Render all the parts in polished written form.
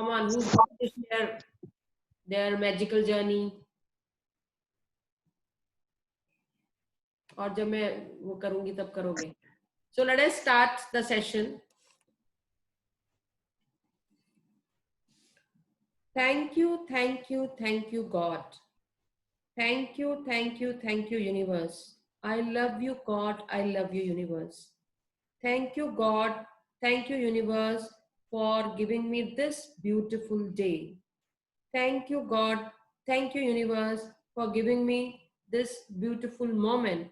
Come on, who's going to share their magical journey? और जब मैं वो करूंगी तब करोगे. So let us start the session. Thank you, thank you, thank you, God. Thank you, thank you, thank you, universe. I love you, God. I love you, universe. Thank you, God. Thank you, universe, for giving me this beautiful day. Thank you, God. Thank you, universe, for giving me this beautiful moment.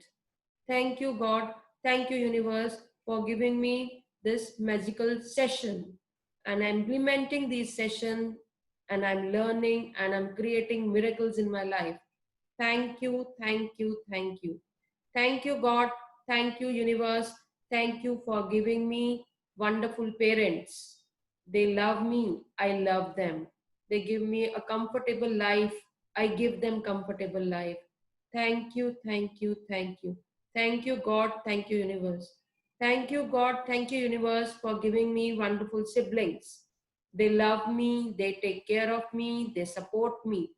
Thank you, God. Thank you, universe, for giving me this magical session. And I'm implementing these sessions, and I'm learning, and I'm creating miracles in my life. Thank you, thank you, thank you. Thank you, God. Thank you, universe. Thank you for giving me wonderful parents. They love me. I love them. They give me a comfortable life. I give them comfortable life. Thank you, thank you, thank you. Thank you, God. Thank you, universe. Thank you, God. Thank you, universe, for giving me wonderful siblings. They love me. They take care of me. They support me.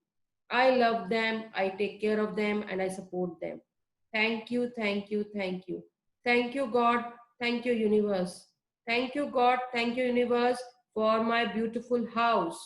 I love them. I take care of them and I support them. Thank you, thank you, thank you. Thank you, God. Thank you, universe. Thank you, God. Thank you, universe, for my beautiful house.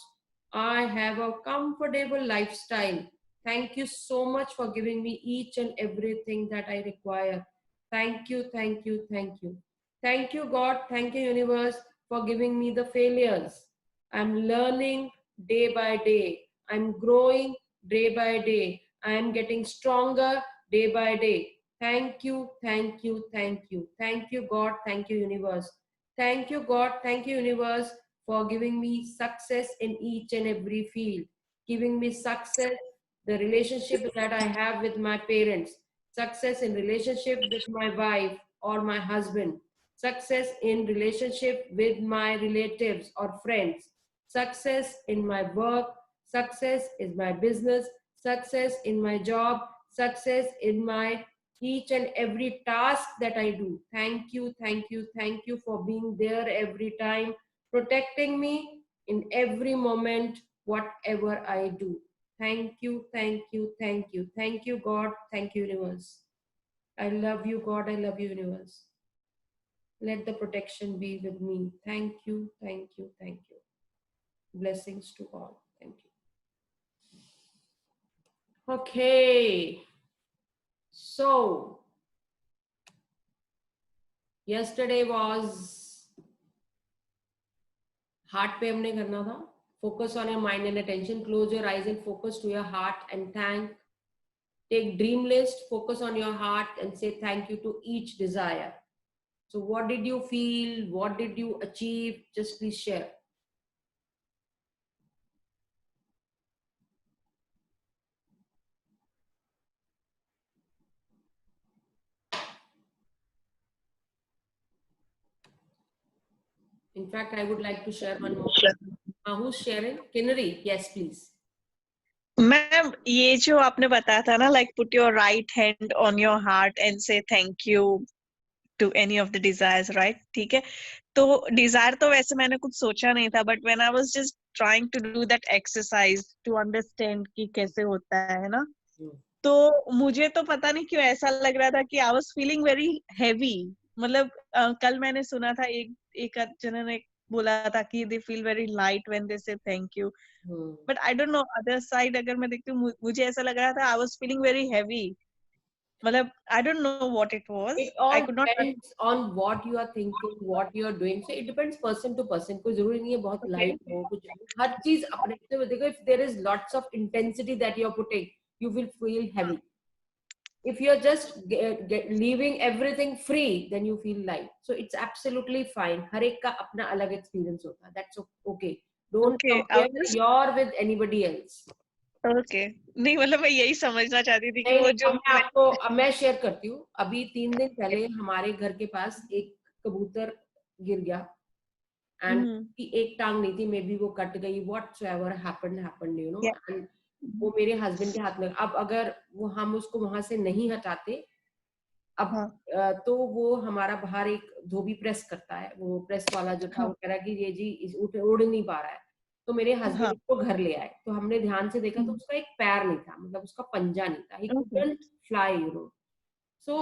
I have a comfortable lifestyle. Thank you so much for giving me each and everything that I require. Thank you, thank you, thank you. Thank you, God. Thank you, universe, for giving me the failures. I'm learning day by day. I'm growing day by day. I am getting stronger day by day. Thank you, thank you, thank you. Thank you, God. Thank you, universe. Thank you, God. Thank you, universe, for giving me success in each and every field. Giving me success, the relationship that I have with my parents. Success in relationship with my wife or my husband. Success in relationship with my relatives or friends. Success in my work. Success is my business. Success in my job. Success in my each and every task that I do. Thank you, thank you, thank you for being there every time, protecting me in every moment, whatever I do. Thank you, thank you, thank you. Thank you, God. Thank you, universe. I love you, God. I love you, universe. Let the protection be with me. Thank you, thank you, thank you. Blessings to all. Thank you. Okay. So, yesterday was heart पे हमने करना था. Focus on your mind and attention. Close your eyes and focus to your heart and thank. Take dream list, focus on your heart and say thank you to each desire. So what did you feel? What did you achieve? Just please share. In fact, I would like to share one more. Who's sharing? Kinnari, yes, please. Ma'am ये जो आपने बताया था ना, like put your right hand on your heart and say thank you to any of the desires, right? ठीक है. तो desire तो वैसे मैंने कुछ सोचा नहीं था, but when I was just trying to do that exercise to understand कि कैसे होता है ना, तो मुझे तो पता नहीं क्यों ऐसा लग रहा था कि I was feeling very heavy. मतलब कल मैंने सुना था एक जन ने बोला था कि they feel very light when they say thank you. But I don't know, other side अगर मैं देखती हूँ, मुझे ऐसा लग रहा था I was feeling very heavy. मतलब I don't know what it was. It all I could not. depends on what you are thinking, what you are doing. So it depends person to person. कोई जरूरी नहीं है बहुत light हो कुछ. हर चीज अपने से देखो. If there is lots of intensity that you are putting, you will feel heavy. If you are just leaving everything free, then you feel light. So it's absolutely fine. हर एक का अपना अलग experience होता है. That's okay. Don't compare your with anybody else. Okay. नहीं मतलब मैं यही समझना चाहती थी कि वो जो मैं शेयर करती हूँ. अभी 3 दिन पहले हमारे घर के पास एक कबूतर गिर गया एंड एक टांग नहीं थी. मे बी वो कट गई. whatsoever happened, you know. And वो मेरे हस्बैंड के हाथ में. अब अगर वो हम उसको वहां से नहीं हटाते अब तो वो हमारा बाहर एक धोबी प्रेस करता है. वो प्रेस वाला जो था वो कह रहा कि ये जी उड़ नहीं पा रहा है. तो मेरे हस्बैंड हाँ, उसको घर ले आए, तो हमने ध्यान से देखा तो उसका एक पैर नहीं था, मतलब उसका पंजा नहीं था, he okay. Couldn't fly, you know. So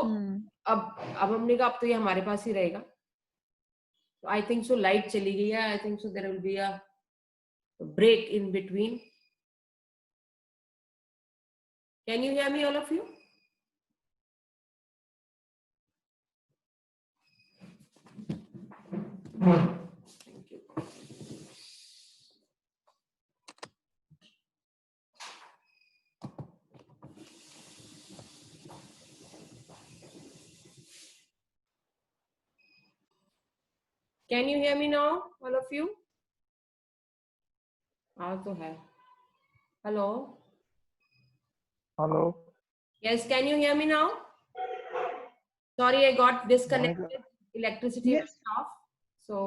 अब हमने कहा अब तो ये हमारे पास ही रहेगा। तो आई थिंक सो लाइट चली गई है, I think so there will be a break in between. Can you hear me all of you? Thank you. Can you hear me now, all of you? हाँ तो है। Hello. Hello Yes, can you hear me now? Sorry, I got Monica, disconnected. Electricity Yes. went off. So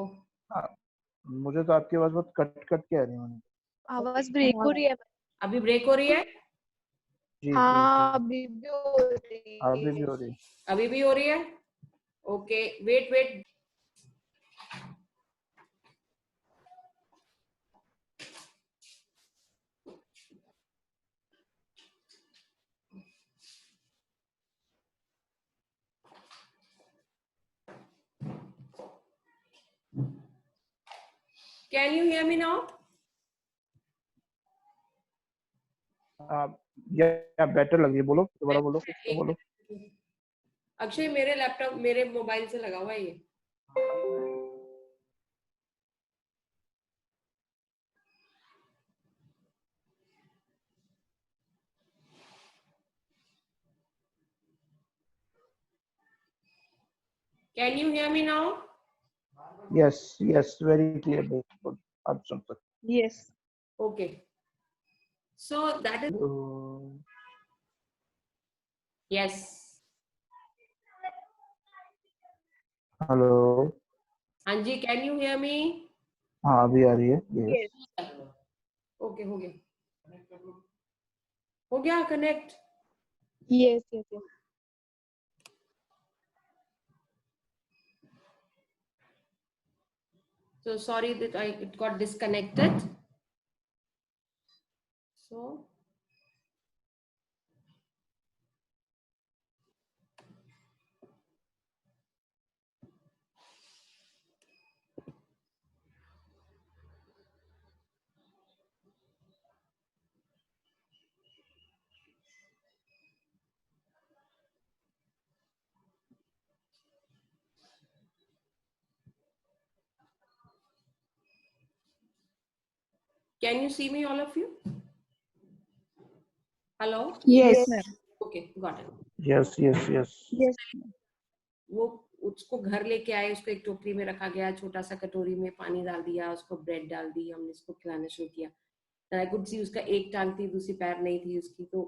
मुझे तो आपकी आवाज बहुत cut cut के आ रही है मोनिका। आवाज ब्रेक हो रही है। अभी ब्रेक हो रही है? जी जी हाँ, जी, अभी भी हो रही अभी भी है। हो रही है। अभी भी हो रही है? Okay, wait, wait. Can you hear me now? या बेटर लग रही है, बोलो दोबारा बोलो, कुछ तो एक बोलो। मिनट। अक्षय, मेरे लैपटॉप मेरे मोबाइल से लगा हुआ है ये। Can you hear me now? Yes yes, very clear, बिल्कुल अब सुन सकते Yes. Okay. So that is हो। yes. हेलो, हाँ जी, can you hear me? हाँ अभी आ रही है। Yes Yes. Okay, हो गया। हो गया connect. Yes, yes, yes. So sorry that it got disconnected. So can you see me, all of you? Hello? Yes. Yes, ma'am. Okay, got it. Yes yes yes. Yes. वो उसको घर लेके आए, उसको एक टोकरी में रखा गया, छोटा सा कटोरी में पानी डाल दिया, उसको ब्रेड डाल दी, हमने इसको खिलाना शुरू किया। आई कुड सी उसका एक टांग थी, दूसरी पैर नहीं थी उसकी, तो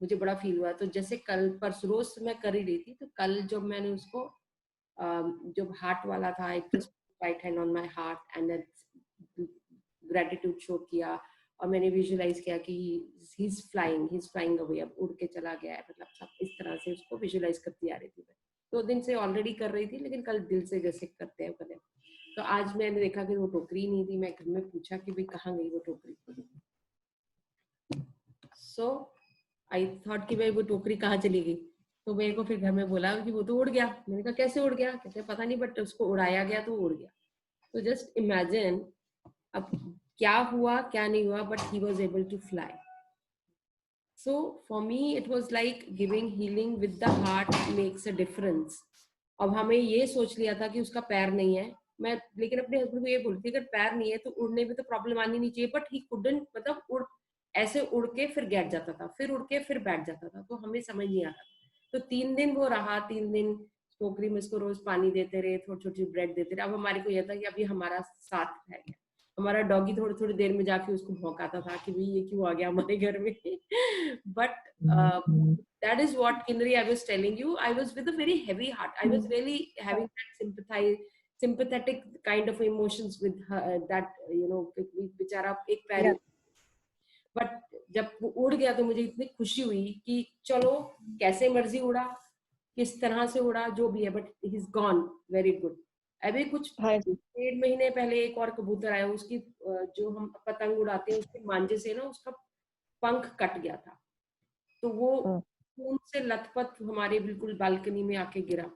मुझे बड़ा फील हुआ। तो जैसे कल परसों रोज मैं कर ही रही थी, तो कल जब मैंने उसको जब हार्ट वाला था, I just right hand on my heart and gratitude show किया, और मैंने विजुअलाइज किया कि ही इज फ्लाइंग अवे, अब उड़ के चला गया है, मतलब सब इस तरह से उसको विजुअलाइज करती आ रही थी। मैं 2 दिन से ऑलरेडी कर रही थी, लेकिन कल दिल से जैसे करते हैं करें। तो आज मैंने देखा कि वो टोकरी नहीं थी, मैं घर में पूछा कि भाई कहाँ गई वो टोकरी। सो आई थॉट कि भाई वो टोकरी कहाँ चली गई। तो मेरे को फिर घर में बोला कि वो तो उड़ गया। मैंने कहा कैसे उड़ गया? कहते पता नहीं, बट उसको उड़ाया गया तो उड़ गया। तो जस्ट इमेजिन अब क्या हुआ क्या नहीं हुआ, but he was able to fly. So for me it was like giving healing with the heart makes a difference. अब हमें ये सोच लिया था कि उसका पैर नहीं है, मैं लेकिन अपने हस्बैंड को ये बोलती अगर पैर नहीं है तो उड़ने में तो प्रॉब्लम आनी नहीं चाहिए, बट ही कुडंट, मतलब उड़ ऐसे उड़ के फिर बैठ जाता था, फिर उड़ के फिर बैठ जाता था, तो हमें समझ नहीं आ रहा। तो 3 दिन वो रहा, 3 दिन टोकरी में इसको रोज पानी देते रहे, थोड़ी छोटी ब्रेड देते रहे। अब हमारे को यह था कि अभी हमारा साथ रह गया। हमारा डॉगी थोड़ी थोड़ी देर में जाके उसको भौंकाता था कि भाई ये क्यों आ गया हमारे घर में। But that is what Kinri I was telling you. I was with a very heavy heart. I was really having that sympathetic kind of emotions with her, that you know बेचारा एक पैर। Yeah. बट जब वो उड़ गया तो मुझे इतनी खुशी हुई कि चलो कैसे मर्जी उड़ा, किस तरह से उड़ा, जो भी है, but he is gone, very good. अभी कुछ हाँ जी 1.5 महीने पहले एक और कबूतर आया, उसकी जो हम पतंग उड़ाते हैं उसके मांजे से ना उसका पंख कट गया था, तो वो ओ, खून से लथपथ हमारे बिल्कुल बालकनी में आके गिरा।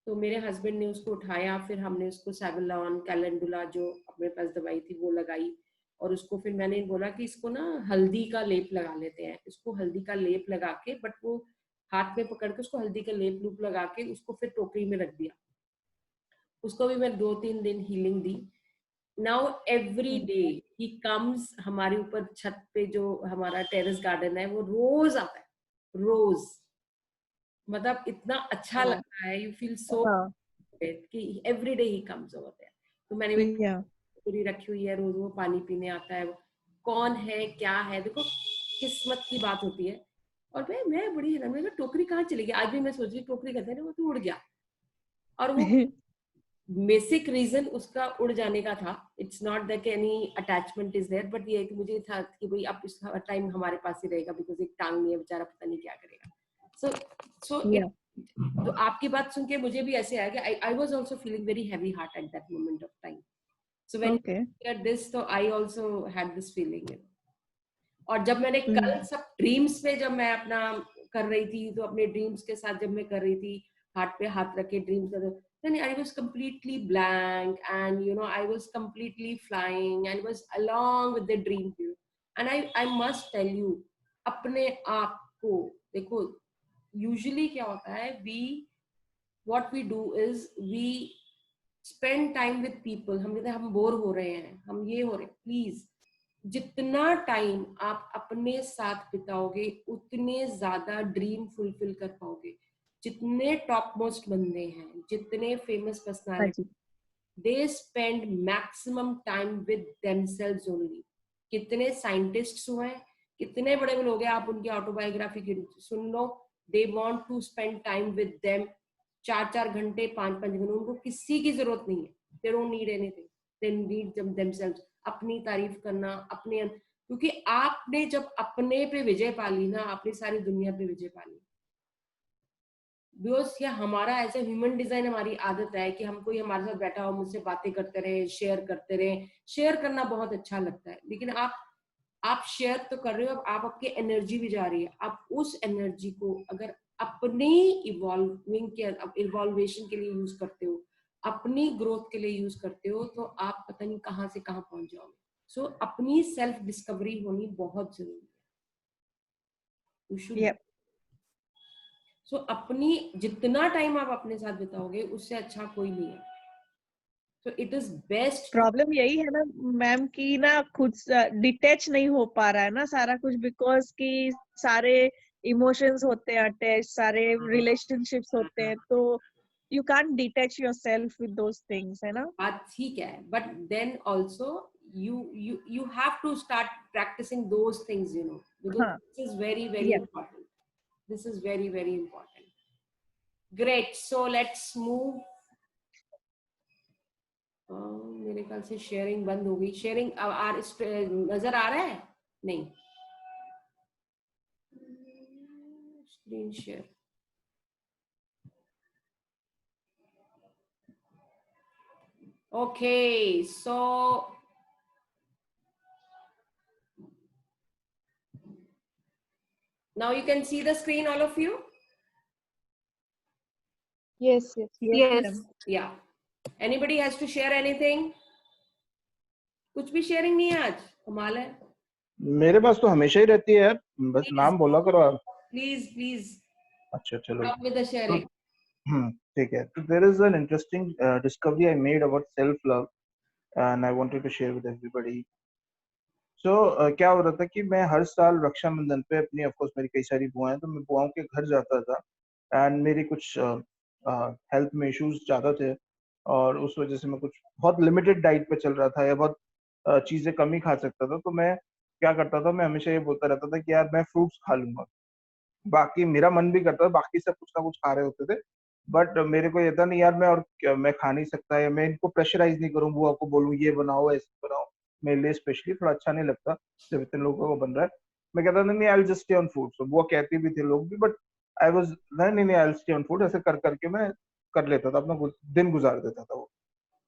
तो मेरे हस्बैंड ने उसको उठाया, फिर हमने उसको सेवलॉन कैलेंडुला जो अपने पास दवाई थी वो लगाई, और उसको फिर मैंने बोला कि इसको ना हल्दी का लेप लगा लेते हैं, इसको हल्दी का लेप लगा के, बट वो हाथ में पकड़ के उसको हल्दी का लेप लूप लगा के उसको फिर टोकरी में रख दिया। उसको भी मैं 2-3 दिन healing the. Now every day he comes हमारे ऊपर छत पे, जो हमारा टेरेस गार्डन है, वो रोज आता है, रोज। मतलब इतना अच्छा हाँ लगता है, यू फील सो हाँ कि every day he comes over there. तो मैंने भी या टोकरी रखी हुई है, रोज वो पानी पीने आता है। कौन है क्या है, देखो किस्मत की बात होती है। और मैं बड़ी हैरान, मैं टोकरी कहाँ चली गई, आज भी मैं सोच रही टोकरी कहते हैं ना, वो तो उड़ गया। और वो बेसिक रीजन उसका उड़ जाने का था, it's not that any attachment is there, but ये है कि मुझे था कि भाई अब इसका टाइम हमारे पास ही रहेगा, बिकॉज एक टांग नहीं है बेचारा, पता नहीं क्या करेगा। सो सो या तो आपकी बात सुन के मुझे भी ऐसे आया कि I was also feeling very heavy heart at that moment of time. So when okay you ate this, तो I also had this feeling. और जब मैंने कल सब ड्रीम्स पे, जब मैं अपना कर रही थी, तो अपने ड्रीम्स के साथ जब मैं कर रही थी, हाथ पे हाथ रख के ड्रीम्स कर, then I was completely blank, and I was completely flying and was along with the dream view. And I must tell you, अपने आप को देखो, usually क्या होता है, what we do is we spend time with people। हम कहते हैं हम बोर हो रहे हैं, हम ये हो रहे हैं, प्लीज जितना टाइम आप अपने साथ बिताओगे उतने ज्यादा ड्रीम फुलफिल कर पाओगे। जितने टॉप मोस्ट बंदे हैं, जितने फेमस हाँ पर्सनालिटी, जी they spend maximum time with themselves only. कितने साइंटिस्ट्स हुए हैं, कितने बड़े बड़े लोग हैं, आप उनकी ऑटोबायोग्राफी सुन लो, they want to spend time with them. 4-4 घंटे, 5-5 घंटे, उनको किसी की जरूरत नहीं है, they don't need anything, they need themselves. अपनी तारीफ करना, अपने, क्योंकि आपने जब अपने पे विजय पाली ना, आपने सारी दुनिया पे विजय पाली। बिकॉज ये हमारा ऐसा ह्यूमन डिजाइन, हमारी आदत है कि हम, कोई हमारे साथ बैठा हो, मुझसे बातें करते रहे, शेयर करते रहे। शेयर करना बहुत अच्छा लगता है, लेकिन आप शेयर तो कर रहे हो, अब आप आपकी एनर्जी भी जा रही है। आप उस एनर्जी को अगर अपनी इवॉल्वेशन के लिए यूज करते हो, अपनी ग्रोथ के लिए यूज करते हो, तो आप पता नहीं कहाँ से कहाँ पहुंच जाओगे। सो अपनी सेल्फ डिस्कवरी होनी बहुत जरूरी है। You should. या सो अपनी, जितना टाइम आप अपने साथ बिताओगे उससे अच्छा कोई नहीं है। So it is best to, problem यही है ना मैम कि ना खुद डिटैच नहीं हो पा रहा है ना सारा कुछ, बिकॉज कि सारे इमोशंस होते हैं अटैच, सारे रिलेशनशिप्स होते हैं, तो you can't detach yourself with those things, है ना। बात ठीक है, but then also you have to start practicing those things, because हाँ this is very very या important. This is very very important. Great, so let's move. मेरे ख्याल से शेयरिंग बंद हो गई। शेयरिंग नजर आ रहा है? नहीं, screen share. Okay, so now you can see the screen, all of you? Yes, yes. Yes Yes. Ma'am Yeah. Anybody has to share anything? कुछ भी शेयरिंग नहीं है आज, कमाल है। मेरे पास तो हमेशा ही रहती है यार, बस नाम बोला करो आप। प्लीज प्लीज अच्छा चलो, stop with the तो sharing. ठीक है। तो there is an interesting discovery I made about self love and I wanted to share with everybody. So क्या हो रहा था कि मैं हर साल रक्षाबंधन पे अपनी, ऑफ कोर्स मेरी कई सारी बुआएं हैं, तो मैं बुआओं के घर जाता था। एंड मेरी कुछ हेल्थ में इश्यूज ज़्यादा थे, और उस वजह से मैं कुछ बहुत लिमिटेड डाइट पे चल रहा था, या बहुत चीज़ें कम ही खा सकता था। तो मैं क्या करता था, मैं हमेशा ये बोलता रहता था कि यार मैं फ्रूट्स खा लूंगा। बाकी मेरा मन भी करता था, बाकी सब कुछ ना कुछ खा रहे होते थे, बट मेरे को ये था नहीं यार, मैं खा नहीं सकता, या मैं इनको प्रेशराइज नहीं करूँ, बुआ को बोलूँ ये बनाओ ऐसे बनाओ। मेरे लिए स्पेशली थोड़ा अच्छा नहीं लगता जब इतने लोगों को बन रहा है। मैं कहता था नहीं, I will just stay on food. So बुआ कहती भी थे लोग भी, बट आई वाज नहीं नहीं, I will stay on food. ऐसे कर करके मैं कर लेता था, अपना दिन गुजार देता था वो।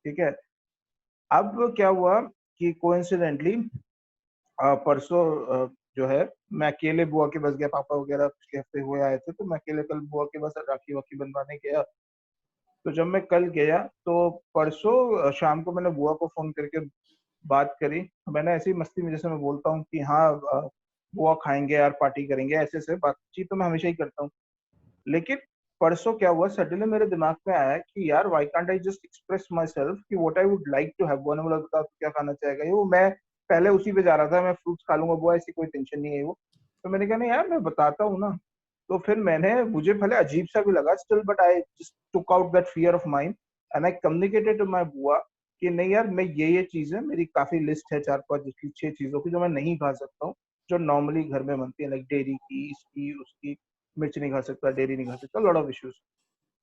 ठीक है। अब क्या हुआ कि कोइंसिडेंटली परसों जो है मैं अकेले बुआ के बस गया, पापा वगैरह पिछले हफ्ते हुए आए थे, तो मैं अकेले कल बुआ के बस राखी वाखी बनवाने गया। तो जब मैं कल गया तो परसों शाम को मैंने बुआ को फोन करके बात करी। मैंने ऐसी मस्ती में, जैसे मैं बोलता हूँ कि हाँ बुआ खाएंगे यार, पार्टी करेंगे, ऐसे से बातचीत तो मैं हमेशा ही करता हूँ। लेकिन परसों क्या हुआ, सडनली मेरे दिमाग में आया कि यार why can't I just express myself कि what I would like to have. बुआ ने बोला बता तू क्या खाना चाहेगा, ये वो मैं पहले उसी पे जा रहा था, मैं फ्रूट्स खा लूंगा बुआ, ऐसी कोई टेंशन नहीं है वो। तो मैंने कहा नहीं यार मैं बताता हूँ ना। तो फिर मुझे पहले अजीब सा भी लगा still, but I just took out that fear of mind and I communicated to my बुआ कि नहीं यार मैं ये चीजें, मेरी काफी लिस्ट है 4-5 जिसकी 6 चीजों की जो मैं नहीं खा सकता हूँ, जो नॉर्मली घर में बनती है, लाइक डेयरी की, इसकी उसकी, मिर्च नहीं खा सकता, डेयरी नहीं खा सकता, लॉट ऑफ इश्यूज।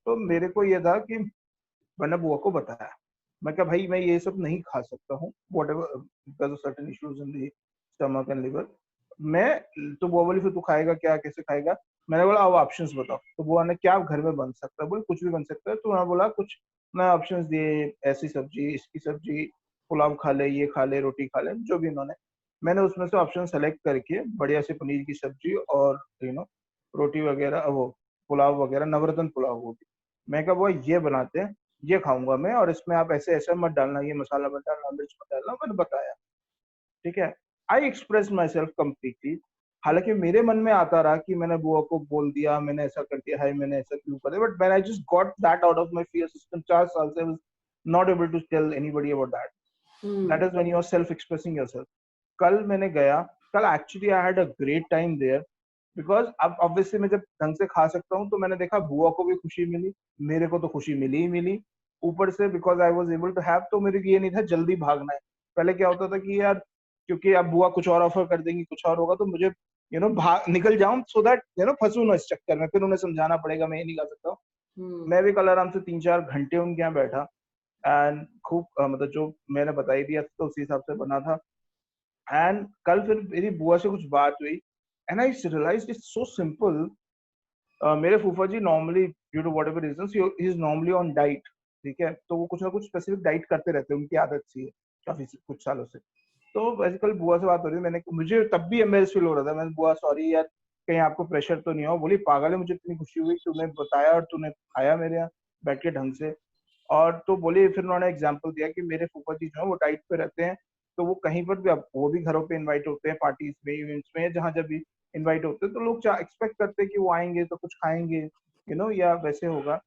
तो मेरे को ये था कि मैंने बुआ को बताया, मैं क्या भाई मैं ये सब नहीं खा सकता हूँ, what ever because of certain issues in the stomach and liver. मैं तो बुआ बोली फिर तू खाएगा क्या, कैसे खाएगा। मैंने बोला अब ऑप्शंस बताओ। तो बुआ ने क्या घर में बन सकता है, बोले कुछ भी बन सकता है। तो उन्होंने बोला कुछ मैं ऑप्शंस दिए, ऐसी सब्जी, इसकी सब्जी, पुलाव खा ले, ये खा ले, रोटी खा ले, जो भी उन्होंने। मैंने उसमें से ऑप्शन सेलेक्ट करके बढ़िया से पनीर की सब्जी और रोटी वगैरह, वो पुलाव वगैरह, नवरत्न पुलाव वो भी। मैं कहा वो ये बनाते हैं, ये खाऊंगा मैं, और इसमें आप ऐसे ऐसे मत डालना, ये मसाला मत डालना, मिर्च मत डालना, मैंने बताया। ठीक है। I express my self completely. हालांकि मेरे मन में आता रहा कि मैंने बुआ को बोल दिया, मैंने ऐसा कर दिया है, मैंने ऐसा क्यों कर दिया, but when I just got that out of my fear system, 4 साल से I was not able to tell anybody about that. That is when you are self expressing yourself. कल मैंने गया, कल actually I had a great time there, because अब obviously मैं जब ढंग से खा सकता हूँ तो मैंने देखा बुआ को भी खुशी मिली, मेरे को तो खुशी मिली ही मिली। ऊपर से because I was able to have, तो मेरे को ये नहीं था जल्दी भागना है। पहले क्या होता था कि यार क्योंकि अब बुआ कुछ और ऑफर कर देंगी, कुछ और होगा, तो मुझे भाग निकल जाऊं सो दैट फंसू ना इस चक्कर में, फिर उन्हें समझाना पड़ेगा मैं ये नहीं खा सकता हूँ। मैं भी कल आराम से 3-4 घंटे उनके यहाँ बैठा एंड खूब मतलब जो मैंने बताई दिया तो उसी हिसाब से बना था। एंड कल फिर मेरी बुआ से कुछ बात हुई and I realised it's so simple. मेरे फूफा जी normally due to whatever reasons he is normally on diet. ठीक है, तो वो कुछ ना कुछ स्पेसिफिक डाइट करते रहते हैं, उनकी आदत सी है काफी कुछ सालों से। तो वैसे कल बुआ से बात हो रही थी, मुझे तब भी एम्बेरस फील हो रहा था। मैंने बुआ सॉरी यार, कहीं आपको प्रेशर तो नहीं हो। बोली पागल है, मुझे इतनी खुशी हुई तूने बताया और तूने खाया मेरे यहाँ बैठ के ढंग से। और तो बोली, फिर उन्होंने एग्जाम्पल दिया कि मेरे फूफा जी जो है वो डाइट पे रहते हैं, तो वो कहीं पर भी, अब वो भी घरों पे इनवाइट होते हैं, पार्टीज में, इवेंट्स में, जहाँ जब भी इनवाइट होते हैं तो लोग एक्सपेक्ट करते हैं कि वो आएंगे तो कुछ खाएंगे, या वैसे होगा।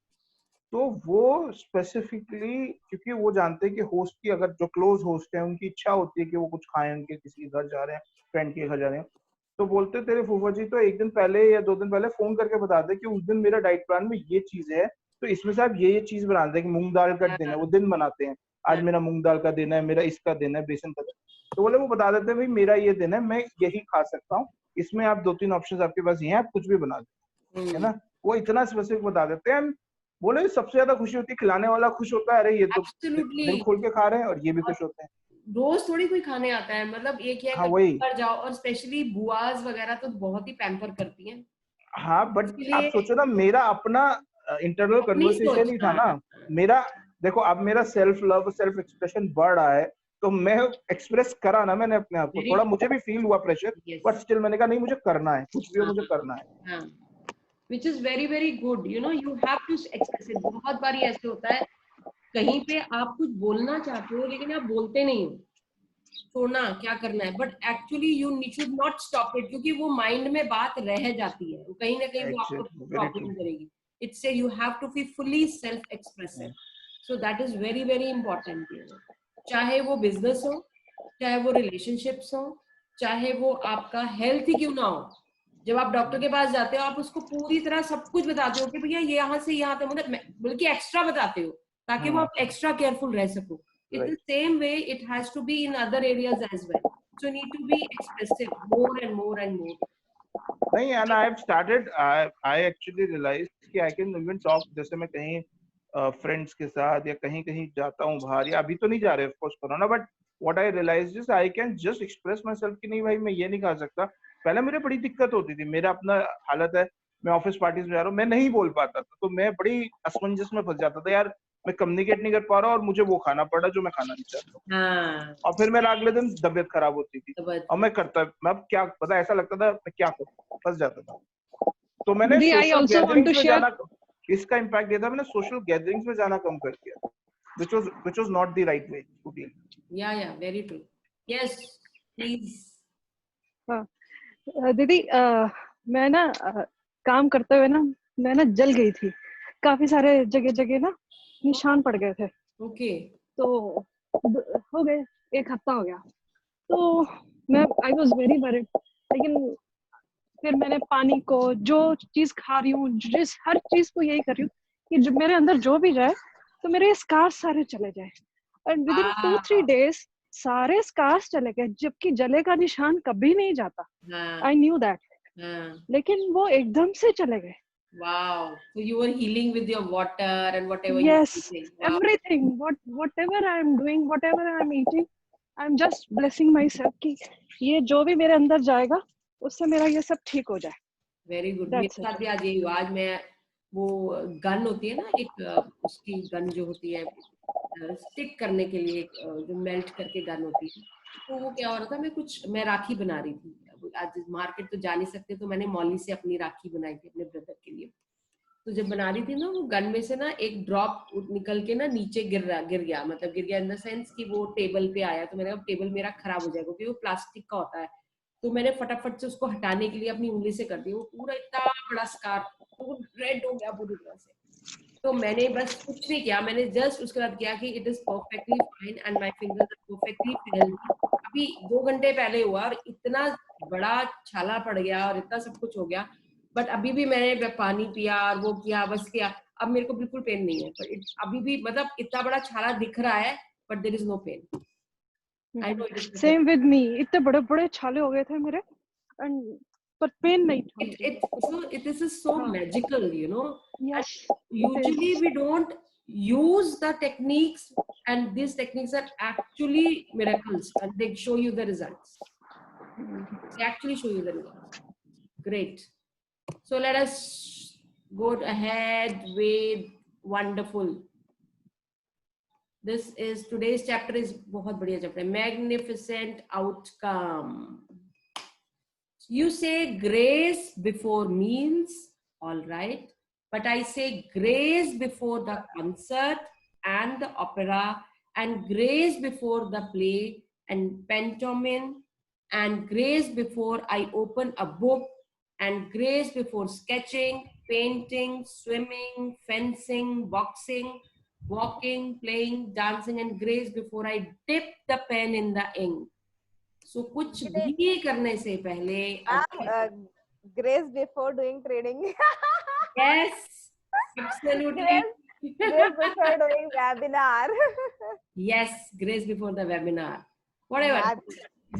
तो वो स्पेसिफिकली, क्योंकि वो जानते हैं कि होस्ट की, अगर जो क्लोज होस्ट है उनकी इच्छा होती है कि वो कुछ खाएं, उनके किसी के घर जा रहे हैं, फ्रेंड के घर जा रहे हैं, तो बोलते तेरे फूफा जी तो 1 दिन पहले या 2 दिन पहले फोन करके बता दे कि उस दिन मेरा डाइट प्लान में ये चीज है, तो इसमें से आप ये चीज बना दें कि मूंग दाल का दिन है, वो दिन बनाते हैं, आज मेरा मूंग दाल का दिन है, मेरा इसका दिन है, बेसन का दिन। तो बोले वो बता देते हैं भाई मेरा ये दिन है, मैं यही खा सकता हूँ, इसमें आप 2-3 ऑप्शन आपके पास ये हैं, आप कुछ भी बना दो, है ना। वो इतना स्पेसिफिक बता देते हैं। बोले सबसे ज्यादा खुशी होती है खिलाने वाला खुश होता है, अरे ये तो दिल खोल के खा रहे हैं, और ये भी खुश होते हैं। रोज थोड़ी कोई खाने आता है, मतलब एक या हाँ कभी वही, पर जाओ, और स्पेशली बुआज वगैरह तो बहुत ही पैम्पर करती हैं। हाँ बट इसके आप लिए सोचो ना, मेरा अपना इंटरनल अपनी कन्वर्सेशन ही था सोच, ना मेरा। देखो अब मेरा सेल्फ लव, सेल्फ एक्सप्रेशन बढ़ रहा है, तो मैं एक्सप्रेस करा ना मैंने अपने आप को, वेरी थोड़ा मुझे भी फील हुआ प्रेशर, यस, बट स्टिल मैंने कहा नहीं मुझे करना है, कुछ भी हो मुझे करना है। हाँ, which is very very good, you have to express it. बहुत बार ऐसे होता है कहीं पे आप कुछ बोलना चाहते हो लेकिन आप बोलते नहीं हो, छोड़ना क्या करना है, but actually you should not stop it, क्योंकि वो माइंड में बात रह जाती है, कहीं ना कहीं वो आपको Exactly, very true. प्रॉब्लम करेगी। It's say you have to be fully self expressive, so that is very very important. चाहे वो बिजनेस हो, चाहे वो रिलेशनशिप्स हो, चाहे वो आपका हेल्थ ही क्यों ना हो, जब आप डॉक्टर के पास जाते हो आप उसको पूरी तरह सब कुछ बताते हो कि भैया ये यहाँ से यहाँ तक, मतलब बल्कि एक्स्ट्रा बताते हो ताकि वो आप एक्स्ट्रा केयरफुल रह सको। It's the same way it has to be in other areas as well. So you need to be expressive more and more and more. नहीं, and I have started, I actually realized कि I can even talk, जैसे मैं कहीं friends के साथ या कहीं कहीं जाता हूँ बाहर, या अभी तो नहीं जा रहे of course corona, but what I realize is I can just express myself कि नहीं भाई मैं ये नहीं खा सकता। पहले मुझे बड़ी दिक्कत होती थी, मेरा अपना हालत है, मैं ऑफिस पार्टीज में जा रहा हूँ, मैं नहीं बोल पाता था, तो मैं बड़ी असमंजस में फंस जाता था यार, मैं कम्युनिकेट नहीं कर पा रहा और मुझे वो खाना पड़ा जो मैं खाना नहीं चाहता हूँ। हाँ और फिर मेरा अगले दिन तबीयत खराब होती थी तो बस और मैं अब क्या पता, ऐसा लगता था मैं क्या करूँ, फंस जाता था। तो मैंने Didi, I social also want to gatherings में share. जाना, इसका इम्पैक्ट ये था मैंने सोशल गैदरिंग्स में जाना कम कर दिया, which was not the right way to deal. या वेरी ट्रू यस प्लीज हाँ, दीदी मैं ना काम करते हुए ना मैं ना जल गई थी, काफी सारे जगह जगह ना निशान पड़ गए थे। ओके तो हो गए, 1 हफ्ता हो गया। तो मैं आई वॉज वेरी वरिड, लेकिन फिर मैंने पानी को, जो चीज खा रही हूँ, जिस हर चीज को यही कर रही हूँ कि जो मेरे अंदर जो भी जाए तो मेरे स्कार्स सारे चले जाए। एंड विद इन 2-3 डेज सारे स्कार्स चले गए, जबकि जले का निशान कभी नहीं जाता। आई न्यू दैट, लेकिन वो एकदम से चले गए। wow so you were healing with your water and whatever you Yes, were eating wow everything, whatever I am doing, whatever I am eating, I am just blessing myself कि ये जो भी मेरे अंदर जाएगा उससे मेरा ये सब ठीक हो जाए। वेरी गुड मेरे That's it. साथ भी आज यही हुआ आज मैं वो गन होती है ना एक उसकी गन जो होती है स्टिक करने के लिए जो मेल्ट करके गन होती है तो वो क्या हो रहा था मैं राखी बना रही थी अब आज मार्केट तो जा नहीं सकते तो मैंने मॉली से अपनी राखी बनाई थी अपने ब्रदर के लिए तो जब बना रही थी ना वो गन में से ना एक ड्रॉप निकल के ना नीचे गिर गया मतलब गिर गया इन द सेंस कि वो टेबल पे आया तो मैंने कहा टेबल मेरा खराब हो जाएगा क्योंकि वो प्लास्टिक का होता है तो मैंने फटाफट से उसको हटाने के लिए अपनी उंगली से कर दी वो पूरा इतना बड़ा स्कार तो रेड हो गया पूरी तरह से तो मैंने बस कुछ नहीं किया मैंने जस्ट उसके बाद किया कि it is perfectly fine and my fingers are perfectly healthy अभी 2 घंटे पहले हुआ और इतना बड़ा छाला पड़ गया और इतना सब कुछ हो गया बट अभी भी मैंने पानी पिया और वो किया बस किया अब मेरे को बिल्कुल पेन नहीं है पर अभी भी मतलब इतना बड़ा छाला दिख रहा है but there is no pain I know it is same with me, इतने बड़े बड़े छाले हो गए थे मेरे, एंड पर पेन नहीं था मुझे। it is so हाँ, magical you know and yes, it usually is. we don't use the techniques and these techniques are actually miracles and they show you the results they actually show you the results great so let us go ahead with wonderful this is today's chapter is बहुत बढ़िया chapter है magnificent outcome you say grace before meals, all right. But I say grace before the concert and the opera, and grace before the play and pantomime, and grace before I open a book, and grace before sketching, painting, swimming, fencing, boxing, walking, playing, dancing, and grace before I dip the pen in the ink. So कुछ भी करने से पहले grace before doing trading. yes absolutely Grace before doing webinar. yes grace before the webinar whatever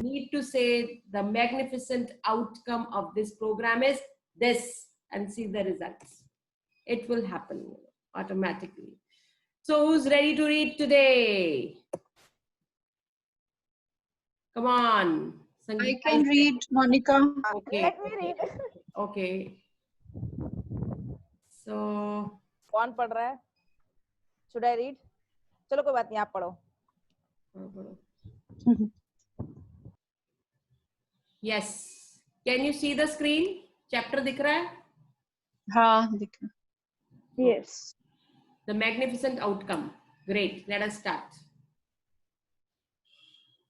need to say the magnificent outcome of this program is this and see the results it will happen automatically so who's ready to read today come on I Sangeeta can is read, Monica. okay Let me read. okay so कौन पढ़ रहा है? Should I read? चलो कोई बात नहीं आप पढ़ो. yes can you see the screen chapter दिख रहा है हाँ, दिख रहा. Yes. the magnificent outcome great let us start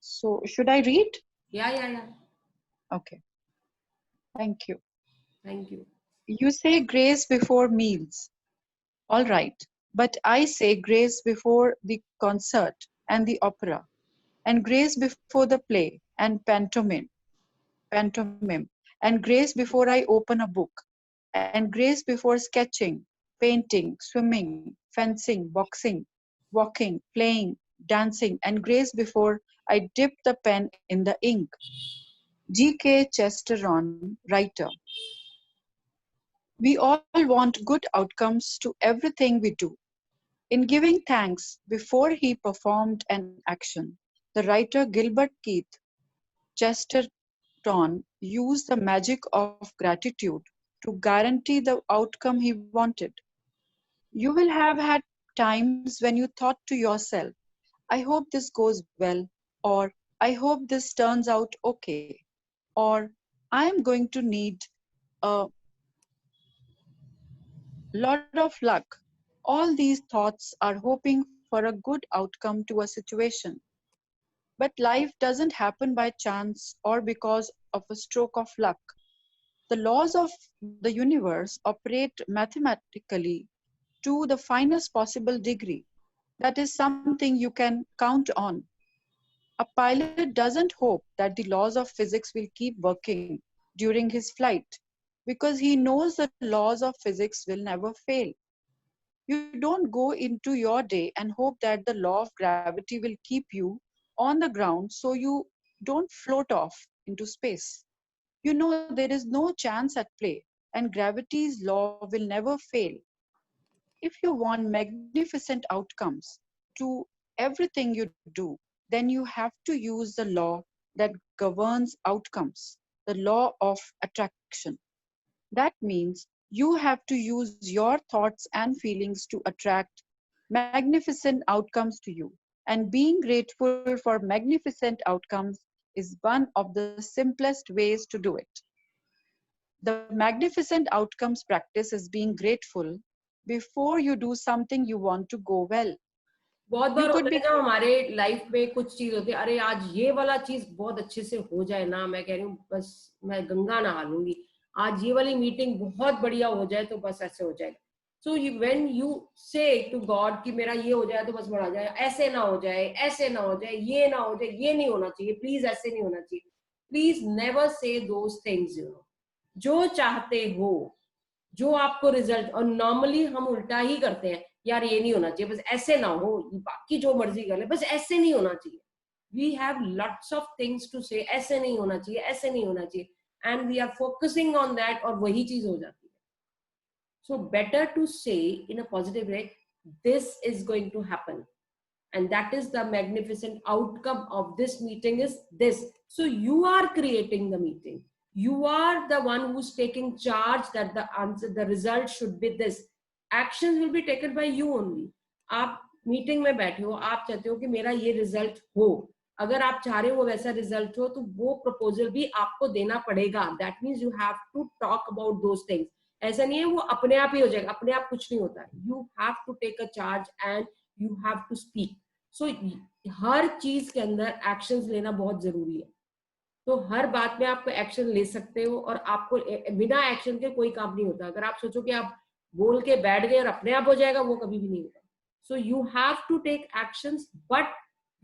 So, should I read? yeah Okay. Thank you. thank you You say grace before meals. All right. But I say grace before the concert and the opera, and grace before the play and pantomime, and grace before I open a book, and grace before sketching, painting, swimming, fencing, boxing, walking, playing, dancing, and grace before I dip the pen in the ink. G.K. Chesterton, writer. We all want good outcomes to everything we do. In giving thanks before he performed an action, the writer Gilbert Keith Chesterton used the magic of gratitude to guarantee the outcome he wanted. You will have had times when you thought to yourself, I hope this goes well, or I hope this turns out okay, or I am going to need a lot of luck. All these thoughts are hoping for a good outcome to a situation. But life doesn't happen by chance or because of a stroke of luck. The laws of the universe operate mathematically to the finest possible degree. That is something you can count on. A pilot doesn't hope that the laws of physics will keep working during his flight because he knows the laws of physics will never fail. You don't go into your day and hope that the law of gravity will keep you on the ground so you don't float off into space. You know there is no chance at play, and gravity's law will never fail. If you want magnificent outcomes to everything you do, then you have to use the law that governs outcomes, the law of attraction. That means you have to use your thoughts and feelings to attract magnificent outcomes to you. And being grateful for magnificent outcomes is one of the simplest ways to do it. The magnificent outcomes practice is being grateful before you do something you want to go well. बहुत You bar could होता है be जब हमारे life में कुछ चीज होती है, अरे आज ये वाला चीज बहुत अच्छे से हो जाए ना, मैं कह रही हूँ बस मैं गंगा नहा लूंगी, आज ये वाली मीटिंग बहुत बढ़िया हो जाए तो बस ऐसे हो जाएगा. सो व्हेन यू से टू गॉड कि मेरा ये हो जाए तो बस बढ़ा जाए, ऐसे ना हो जाए, ऐसे ना हो जाए, ये ना हो जाए, ये नहीं होना चाहिए, प्लीज ऐसे नहीं होना चाहिए. Please never say those things. जो चाहते हो, जो आपको रिजल्ट, और नॉर्मली हम उल्टा ही करते हैं, यार ये नहीं होना चाहिए, बस ऐसे ना हो, बाकी जो मर्जी कर ले, बस ऐसे नहीं होना चाहिए. We have lots of things to say, ऐसे नहीं होना चाहिए, ऐसे नहीं होना चाहिए, and we are focusing on that, और वही चीज हो जाती है. सो better to say in a positive way, this is going to happen, and that is the magnificent outcome of this meeting is this. So you are creating the meeting, you are the one who's taking charge that the answer, the result should be this. Actions will be taken by you only. आप meeting में बैठे हो, आप चाहते हो कि मेरा ये रिजल्ट हो, अगर आप चाह रहे हो वैसा रिजल्ट हो तो वो प्रपोजल भी आपको देना पड़ेगा. That means you have to talk about those things. ऐसा नहीं है वो अपने आप ही हो जाएगा, अपने आप कुछ नहीं होता है. You have to take a charge and you have to speak. So हर चीज के अंदर एक्शंस लेना बहुत जरूरी है. तो हर बात में आप एक्शन ले सकते हो, और आपको बिना एक्शन के कोई काम नहीं होता. अगर आप सोचो कि आप बोल के बैठ गए और अपने आप हो जाएगा, वो कभी भी नहीं होगा. So you have to take actions, but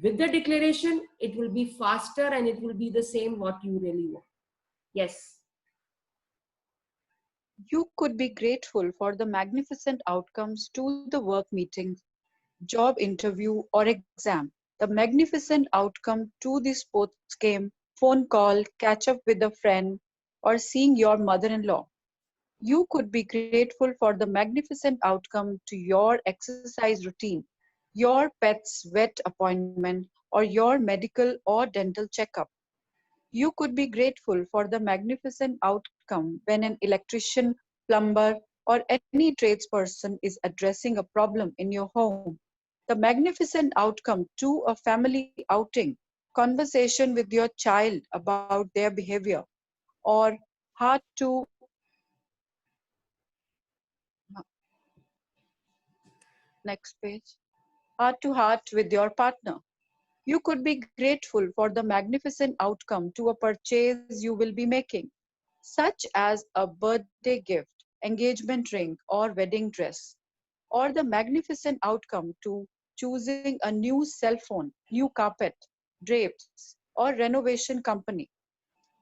with the declaration it will be faster and it will be the same what you really want. Yes. You could be grateful for the magnificent outcomes to the work meeting, job interview, or exam. The magnificent outcome to the sports game, phone call, catch up with a friend, or seeing your mother-in-law. You could be grateful for the magnificent outcome to your exercise routine, your pet's vet appointment, or your medical or dental checkup. You could be grateful for the magnificent outcome when an electrician, plumber, or any tradesperson is addressing a problem in your home. The magnificent outcome to a family outing, conversation with your child about their behavior, or heart to next page, heart to heart with your partner. You could be grateful for the magnificent outcome to a purchase you will be making, such as a birthday gift, engagement ring, or wedding dress, or the magnificent outcome to choosing a new cell phone, new carpet, drapes, or renovation company.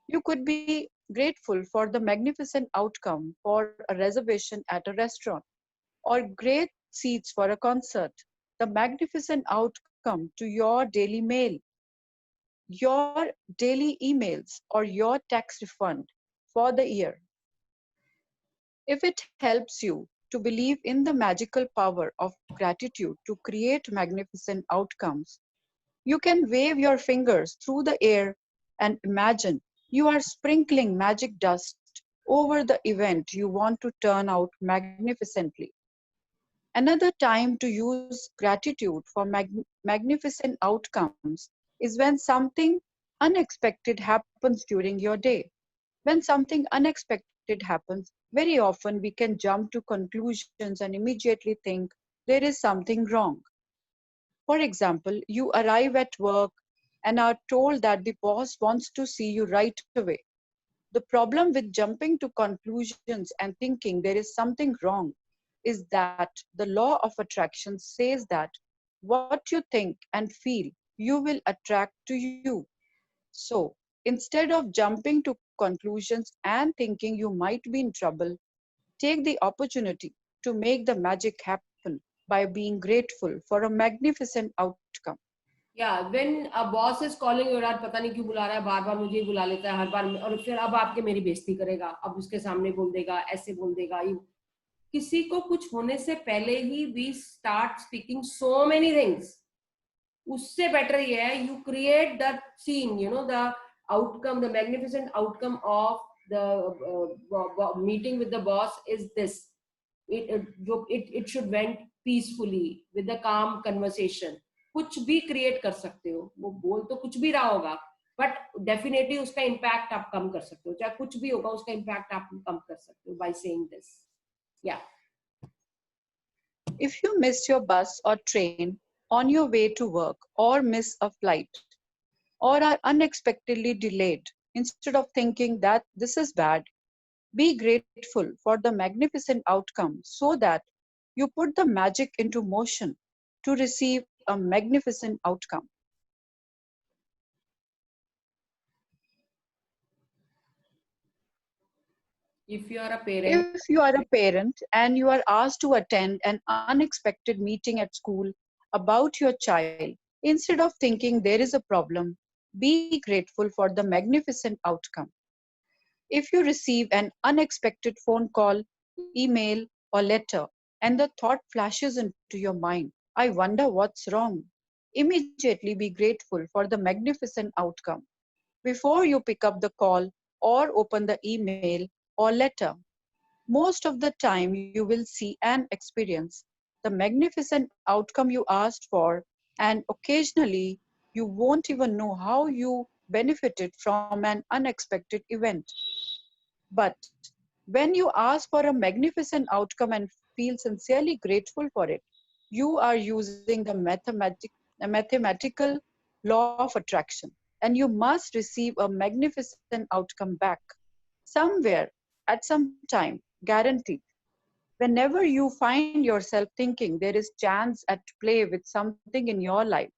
You could be grateful for the magnificent outcome for a reservation at a restaurant, or great seats for a concert, the magnificent outcome to your daily mail, your daily emails, or your tax refund for the year. If it helps you to believe in the magical power of gratitude to create magnificent outcomes, you can wave your fingers through the air and imagine you are sprinkling magic dust over the event you want to turn out magnificently. Another time to use gratitude for magnificent outcomes is when something unexpected happens during your day. When something unexpected happens, very often we can jump to conclusions and immediately think there is something wrong. For example, you arrive at work and are told that the boss wants to see you right away. The problem with jumping to conclusions and thinking there is something wrong is that the law of attraction says that what you think and feel, you will attract to you. So, instead of jumping to conclusions and thinking you might be in trouble, take the opportunity to make the magic happen by being grateful for a magnificent outcome. Yeah, when a boss is calling you, यार पता नहीं क्यों बुला रहा है, बार बार मुझे ही बुला लेता है हर बार, और फिर अब आपके मेरी बेइज्जती करेगा, अब उसके सामने बोल देगा, ऐसे बोल देगा, किसी को कुछ होने से पहले ही we start speaking so many things. उससे better ये है, you create that scene, you know, the outcome, the magnificent outcome of the meeting with the boss is this. It should went peacefully with a calm conversation. कुछ भी create कर सकते हो, वो बोल तो कुछ भी रहा होगा, बट डेफिनेटली उसका इम्पैक्ट आप कम कर सकते हो, चाहे कुछ भी होगा उसका इम्पैक्ट आप कम कर सकते हो बाय सेइंग दिस. या If you miss your bus or train on your way to work, or miss a flight, or are unexpectedly delayed, instead of thinking that this is bad, be grateful for the magnificent outcome so that you put the magic into motion to receive a magnificent outcome. if you are a parent, If you are a parent and you are asked to attend an unexpected meeting at school about your child, instead of thinking there is a problem, be grateful for the magnificent outcome. If you receive an unexpected phone call, email, or letter, and the thought flashes into your mind, I wonder what's wrong, immediately be grateful for the magnificent outcome. Before you pick up the call or open the email or letter, most of the time you will see and experience the magnificent outcome you asked for, and occasionally you won't even know how you benefited from an unexpected event. But when you ask for a magnificent outcome and feel sincerely grateful for it, you are using the mathematical law of attraction, and you must receive a magnificent outcome back somewhere at some time, guaranteed. Whenever you find yourself thinking there is chance at play with something in your life,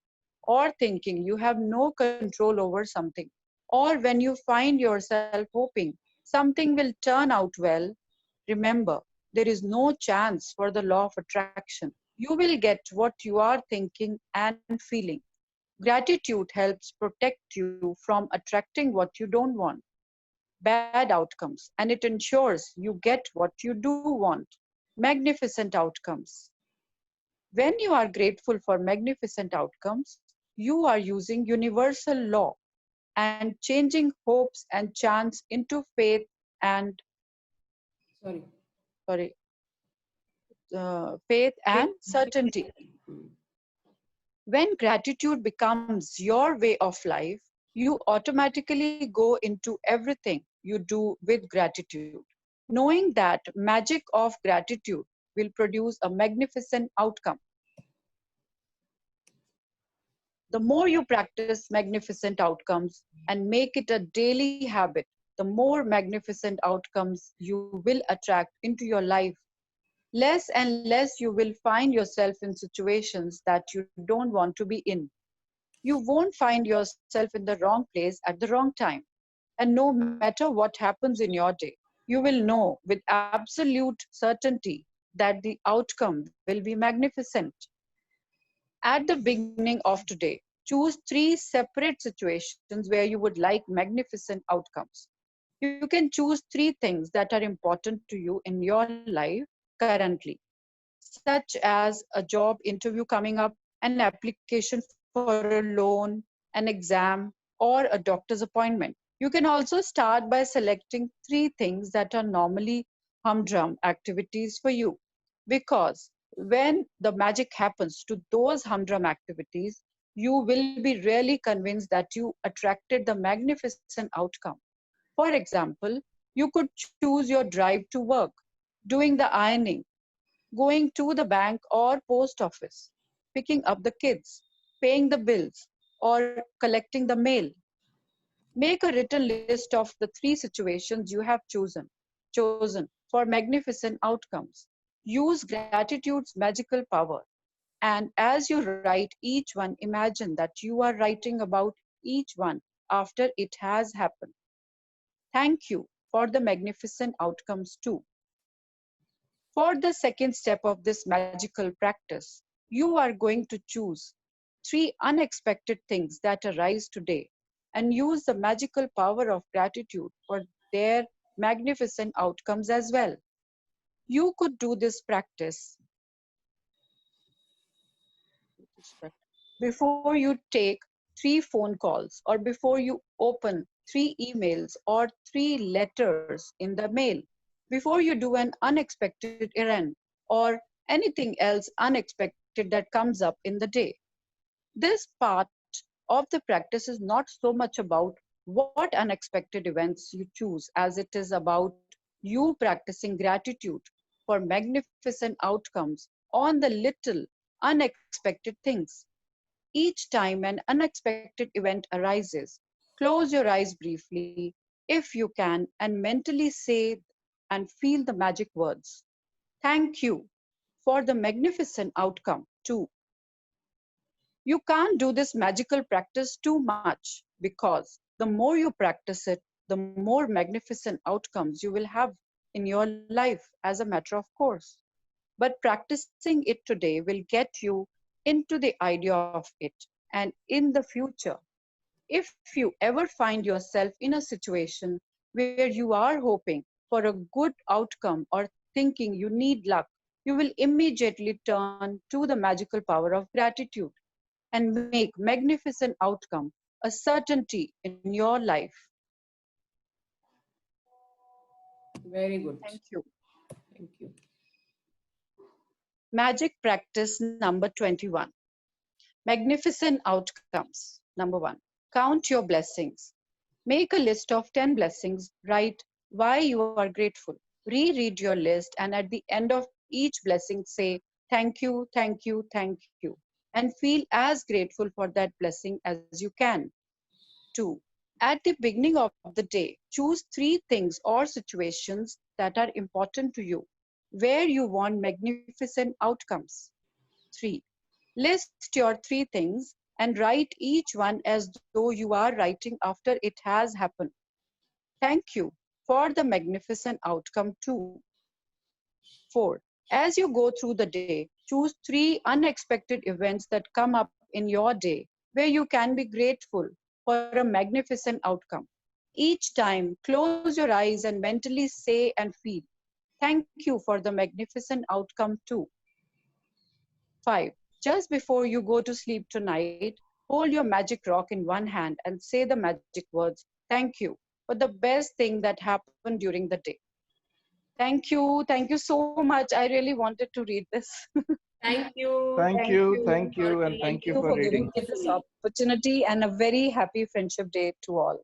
or thinking you have no control over something, or when you find yourself hoping something will turn out well, remember there is no chance for the law of attraction. You will get what you are thinking and feeling. Gratitude helps protect you from attracting what you don't want, bad outcomes, and it ensures you get what you do want, magnificent outcomes. When you are grateful for magnificent outcomes, you are using universal law and changing hopes and chance into faith and sorry, sorry faith and certainty. When gratitude becomes your way of life, you automatically go into everything you do with gratitude, knowing that magic of gratitude will produce a magnificent outcome. The more you practice magnificent outcomes and make it a daily habit, the more magnificent outcomes you will attract into your life. Less and less you will find yourself in situations that you don't want to be in. You won't find yourself in the wrong place at the wrong time. And no matter what happens in your day, you will know with absolute certainty that the outcome will be magnificent. At the beginning of today, choose 3 separate situations where you would like magnificent outcomes. You can choose 3 things that are important to you in your life currently, such as a job interview coming up, an application for a loan, an exam, or a doctor's appointment. You can also start by selecting 3 things that are normally humdrum activities for you, because when the magic happens to those humdrum activities, you will be really convinced that you attracted the magnificent outcome. For example, you could choose your drive to work, doing the ironing, going to the bank or post office, picking up the kids, paying the bills, or collecting the mail. Make a written list of the 3 situations you have chosen for magnificent outcomes. Use gratitude's magical power. And as you write each one, imagine that you are writing about each one after it has happened. Thank you for the magnificent outcomes too. For the second step of this magical practice, you are going to choose 3 unexpected things that arise today and use the magical power of gratitude for their magnificent outcomes as well. You could do this practice before you take 3 phone calls or before you open 3 emails or 3 letters in the mail, before you do an unexpected errand or anything else unexpected that comes up in the day. This part of the practice is not so much about what unexpected events you choose as it is about you practicing gratitude for magnificent outcomes on the little unexpected things. Each time an unexpected event arises, close your eyes briefly, if you can, and mentally say and feel the magic words. Thank you for the magnificent outcome, too. You can't do this magical practice too much because the more you practice it, the more magnificent outcomes you will have in your life as a matter of course. But practicing it today will get you into the idea of it. And in the future, if you ever find yourself in a situation where you are hoping for a good outcome or thinking you need luck, you will immediately turn to the magical power of gratitude and make magnificent outcome a certainty in your life. Very good. Thank you. Thank you. Magic practice number 21. Magnificent outcomes. Number 1. Count your blessings. Make a list of 10 blessings. Write why you are grateful. Reread your list and at the end of each blessing say thank you, thank you, thank you. And feel as grateful for that blessing as you can. 2. At the beginning of the day, choose 3 things or situations that are important to you, where you want magnificent outcomes. 3. List your 3 things and write each one as though you are writing after it has happened. Thank you for the magnificent outcome too. 4. As you go through the day, choose 3 unexpected events that come up in your day where you can be grateful for a magnificent outcome. Each time, close your eyes and mentally say and feel, thank you for the magnificent outcome too. 5. Just before you go to sleep tonight, hold your magic rock in one hand and say the magic words, thank you for the best thing that happened during the day. Thank you. Thank you so much. I really wanted to read this. Thank you. Thank you, and Thank you thank you for for giving reading. me this opportunity and a very happy Friendship Day to all.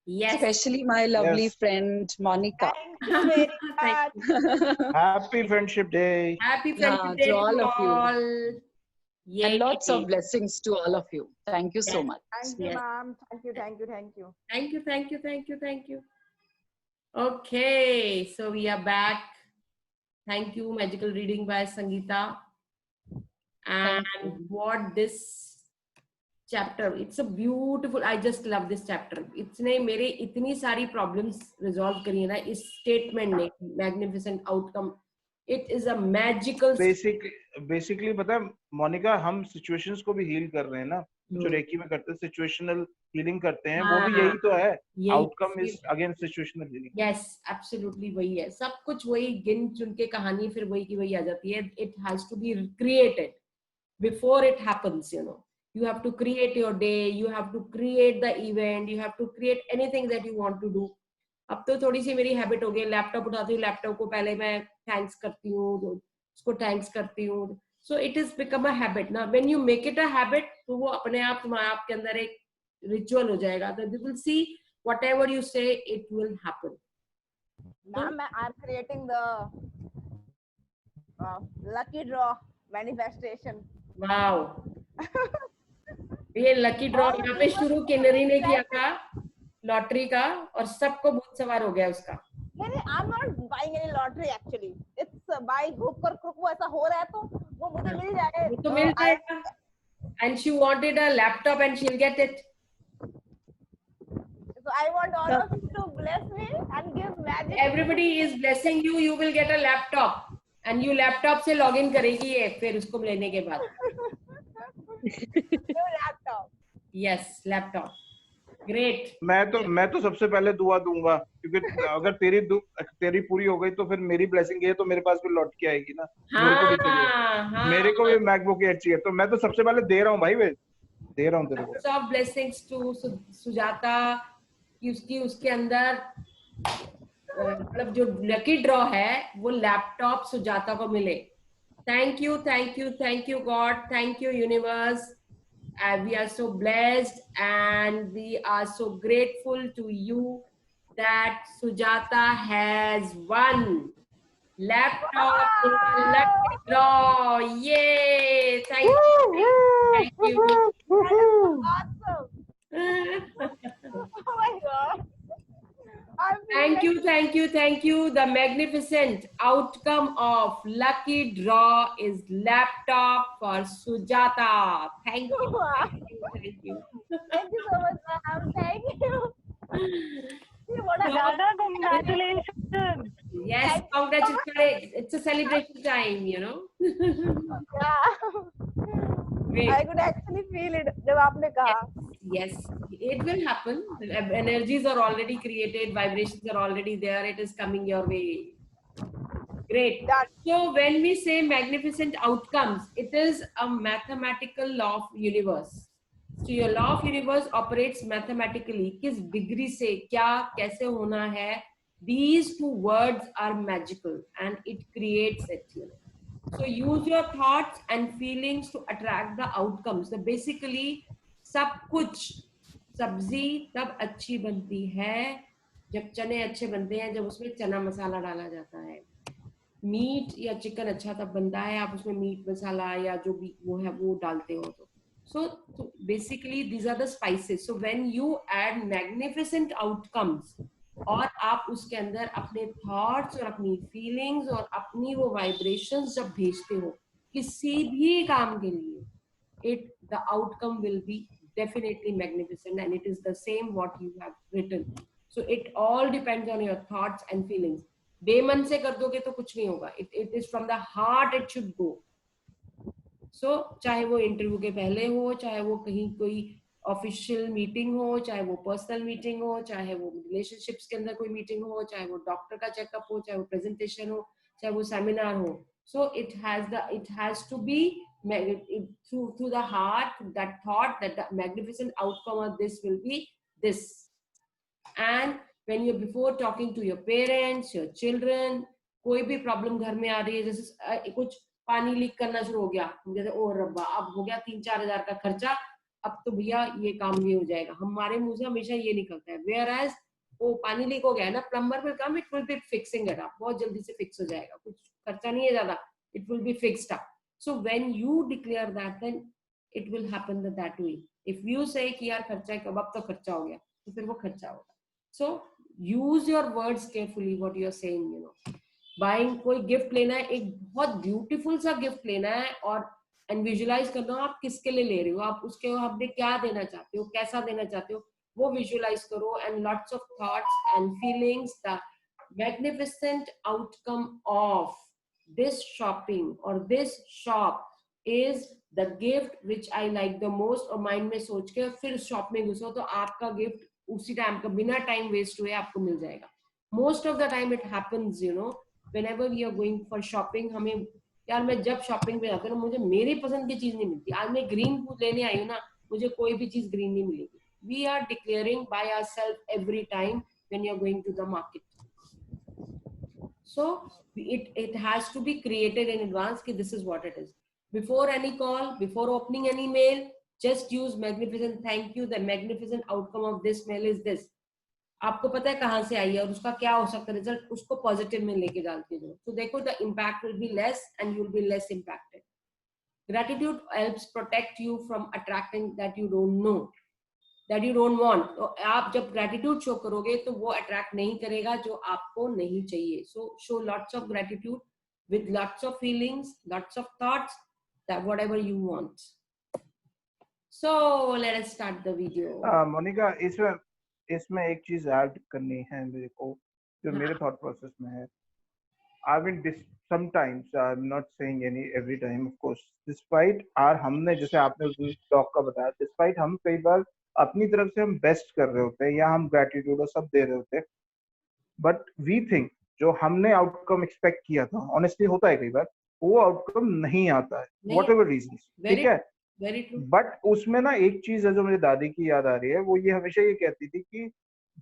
Yes. Especially my lovely Yes. friend Monica. Thank you very Thank much. Happy Friendship Day. Happy Yeah, Friendship Day to all of you. all. Yay. And lots of blessings to all of you. Thank you so Yes. much. Thank you, Yes. ma'am. Thank you, thank you, thank you. Thank you, thank you, thank you, thank you. Okay, so we are back. Thank you, Magical Reading by Sangeeta. And what this chapter, it's a beautiful, I just love this chapter. इसने मेरे इतनी सारी problems resolve करी है ना इस statement ने, magnificent outcome. It is a magical. Basically पता है मोनिका, हम situations को भी heal कर रहे हैं ना, जो रेकी में करते हैं situational healing करते हैं, वो भी यही तो है. Outcome is again situational healing. Yes, absolutely वही है. सब कुछ वही गिन चुन के कहानी फिर वही की वही आ जाती है. It has to be created before it happens, you know. You have to create your day, you have to create the event, you have to create anything that you want to do. अब तो थोड़ी सी मेरी habit हो गई, laptop उठाती हूँ, laptop को पहले मैं थैंक्स करती हूँ, उसको थैंक्स करती हूँ. So it is become a habit. Now when you make it a habit, तो वो अपने आप तुम्हारे आपके अंदर एक ritual हो जाएगा. So you will see whatever you say, it will happen. Ma'am, I'm creating the lucky draw manifestation. Wow. ये लकी ड्रॉ यहाँ पे शुरू किन्नरी ने किया था लॉटरी का और सबको भूत सवार हो गया उसका. नहीं, I'm not buying any lottery actually. It's by hook or crook. वो ऐसा हो रहा है तो वो मुझे मिल जाए. वो तो मिल जाएगा. And she wanted a laptop and she'll get it. So I want all of you to bless me and give magic. Everybody is blessing you. You will get a laptop. And you laptop से login करेगी ये फिर उसको लेने के बाद. New laptop. Yes, laptop. Great. मैं तो सबसे पहले दुआ दूंगा क्योंकि अगर तेरी पूरी हो गई तो फिर मेरी ब्लेसिंग है तो मेरे पास भी लौट के आएगी ना. मेरे को भी चाहिए. मेरे को भी मैकबुक एयर चाहिए तो मैं तो सबसे पहले दे रहा हूँ भाई. वे दे रहा हूँ तेरे को. सब ब्लेसिंग्स टू सुजाता कि उसके अंदर मतलब जो लकी ड्रॉ है वो लैपटॉप सुजाता को मिले. Thank you God. Thank you universe. We are so blessed and we are so grateful to you that Sujata has won laptop in the lucky draw. Yay! Thank you. That is awesome. Oh my God. Thank you. The magnificent outcome of lucky draw is laptop for Sujata. Thank you. Thank you so much, ma'am. Thank you. What a Sujata, congratulations. Yes, congratulations. It's a celebration time, you know. Yeah. Great. I could actually feel it जब आपने कहा. Yes, it will happen. The energies are already created, vibrations are already there. It is coming your way. Great. So when we say magnificent outcomes, it is a mathematical law of universe. So your law of universe operates mathematically. किस degree से क्या कैसे होना है? These two words are magical and it creates it. You know. So use your thoughts and feelings to attract the outcomes. So basically सब कुछ सब्जी तब अच्छी बनती है जब चने अच्छे बनते हैं जब उसमें चना मसाला डाला जाता है. मीट या चिकन अच्छा तब बनता है आप उसमें मीट मसाला या जो भी वो है वो डालते हो तो. So basically these are the spices. So when you add magnificent outcomes और आप उसके अंदर अपने थॉट्स और अपनी फीलिंग्स और अपनी वो वाइब्रेशंस जब भेजते हो किसी भी काम के लिए the outcome will be definitely magnificent and it is the same what you have written. So it all depends on your thoughts and feelings. बेमन से कर दोगे तो कुछ नहीं होगा. It is from the heart it should go. So चाहे वो interview के पहले हो, चाहे वो कहीं कोई ऑफिशियल मीटिंग हो, चाहे वो पर्सनल मीटिंग हो, चाहे वो रिलेशनशिप्स के अंदर कोई मीटिंग हो, चाहे वो डॉक्टर का चेकअप हो, चाहे वो प्रेजेंटेशन हो, चाहे वो सेमिनार हो. So it has to be through the heart, that thought that the magnificent outcome of this will be this. And when you're before talking to your parents, your children, कोई भी problem घर में आ रही है जैसे कुछ पानी लीक करना शुरू हो गया जैसे ओ रब्बा अब हो गया 3-4 हजार का खर्चा अब तो भैया ये काम ये हो जाएगा. हमारे मुंह से हमेशा ये निकलता है whereas वो पानी लीक हो गया ना plumber will come it will B fixing it up. बहुत जल्दी से फिक्स हो जाएगा. कुछ खर्चा नहीं है ज्यादा. It will be fixed up. So when you declare that, then it will happen that way. If you say कि यार खर्चा है कब अब तो खर्चा हो गया तो फिर वो खर्चा होगा. So use your words carefully what you are saying. You know, buying कोई गिफ्ट लेना है एक बहुत ब्यूटीफुल सा गिफ्ट लेना है और एंड विजुअलाइज करना हो आप किसके लिए ले रहे हो, आप उसके आपने क्या देना चाहते हो, कैसा देना चाहते हो वो विजुअलाइज करो and lots of thoughts and feelings. The magnificent outcome of this shopping or this shop is the gift which I like the most. और माइंड में सोच के फिर शॉप में घुसो तो आपका गिफ्ट उसी टाइम का बिना टाइम वेस्ट हुए आपको मिल जाएगा. Most of the time it happens you know whenever we are going for shopping. हमें यार मैं जब शॉपिंग पे जाती हूँ मुझे मेरी पसंद की चीज नहीं मिलती. आज मैं ग्रीन फूड लेने आई हूँ ना मुझे कोई भी चीज ग्रीन नहीं मिलेगी. We are declaring by ourselves every time when you are going to the market. So it has to be created in advance कि this is what it is. Before any call, before opening any mail, just use magnificent thank you. The magnificent outcome of this mail is this. आपको पता है कहाँ से आई है और उसका क्या हो सकता है रिजल्ट, उसको पॉजिटिव में लेके डालते हो तो देखो the impact will be less and you will be less impacted. Gratitude helps protect you from attracting that you don't know, that you don't want. तो आप जब gratitude show करोगे तो वो attract नहीं करेगा जो आपको नहीं चाहिए. So show lots of gratitude with lots of feelings, lots of thoughts, that whatever you want. So let us start the video. Monika, इसमें एक चीज ऐड करनी है मेरे को जो मेरे थॉट प्रोसेस में है. I mean, sometimes I'm not saying every time, of course. Despite हमने जैसे आपने टॉक का बताया, despite हम कई बार अपनी तरफ से हम बेस्ट कर रहे होते हैं या हम ग्रेटिट्यूड और सब दे रहे होते हैं, बट वी थिंक जो हमने आउटकम एक्सपेक्ट किया था, ऑनेस्टली होता है कई बार वो आउटकम नहीं आता है, वॉट एवर रीजन. ठीक है, बट उसमें ना एक चीज है जो मेरी दादी की याद आ रही है. वो ये हमेशा ये कहती थी कि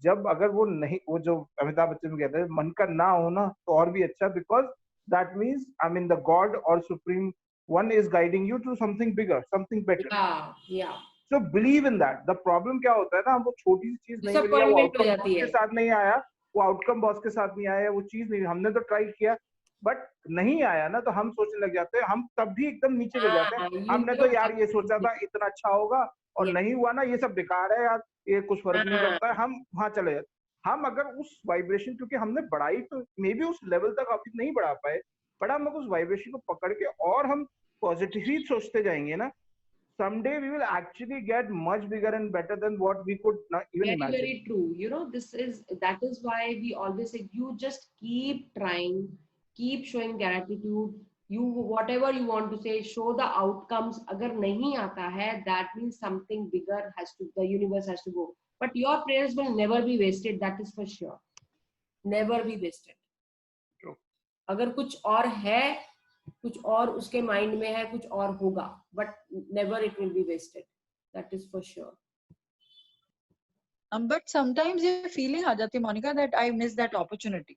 जब अगर वो नहीं, वो जो अमिताभ बच्चन में कहते हैं मन का ना हो ना तो और भी अच्छा, because that means I mean the God और supreme one is guiding you to something bigger, something better. So believe in that. The problem क्या होता है ना, हम वो छोटी सी चीज नहीं मिली, वो आउटकम के साथ नहीं आया, वो आउटकम बॉस के साथ नहीं आया, वो चीज नहीं, हमने तो ट्राई किया बट नहीं आया ना, तो हम सोचने लग जाते हैं, हम तब भी एकदम नीचे गिर जाते हैं. हमने तो यार ये सोचा था इतना अच्छा होगा और नहीं हुआ ना, ये सब बेकार है यार, ये कुछ फर्क नहीं पड़ता है, हम वहां चले जाते. हम अगर उस वाइब्रेशन, क्योंकि हमने बढ़ाई तो मे बी उस लेवल तक अभी नहीं बढ़ा पाए, बट हम उस वाइब्रेशन को पकड़ के और हम पॉजिटिव ही सोचते जाएंगे ना, someday we will actually get much bigger and better than what we could not even imagine. Very true. You know, that is why we always say you just keep trying, keep showing gratitude. You whatever you want to say, show the outcomes. अगर नहीं आता है, that means something bigger the universe has to go. But your prayers will never be wasted. That is for sure. Never be wasted. True. अगर कुछ और है, कुछ और उसके माइंड में है, कुछ और होगा, but never it will be wasted. That is for sure. But sometimes ये feeling आ जाती है, Monica, that I missed that opportunity.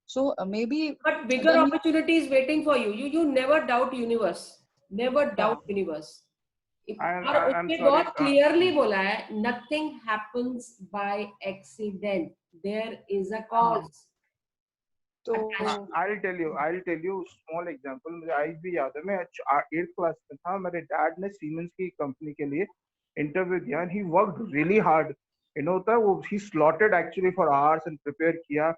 So maybe. But bigger opportunity is waiting for you. You never doubt universe. Never doubt universe. और उसने बहुत clearly बोला है, nothing happens by accident. There is a cause. तो I'll tell you small example. मुझे आज भी याद है, मैं 8th क्लास में था, मेरे डैड ने सीमेंस की कंपनी के लिए इंटरव्यू दिया and he worked really hard. You know, होता है वो, he slotted actually for hours and prepare किया.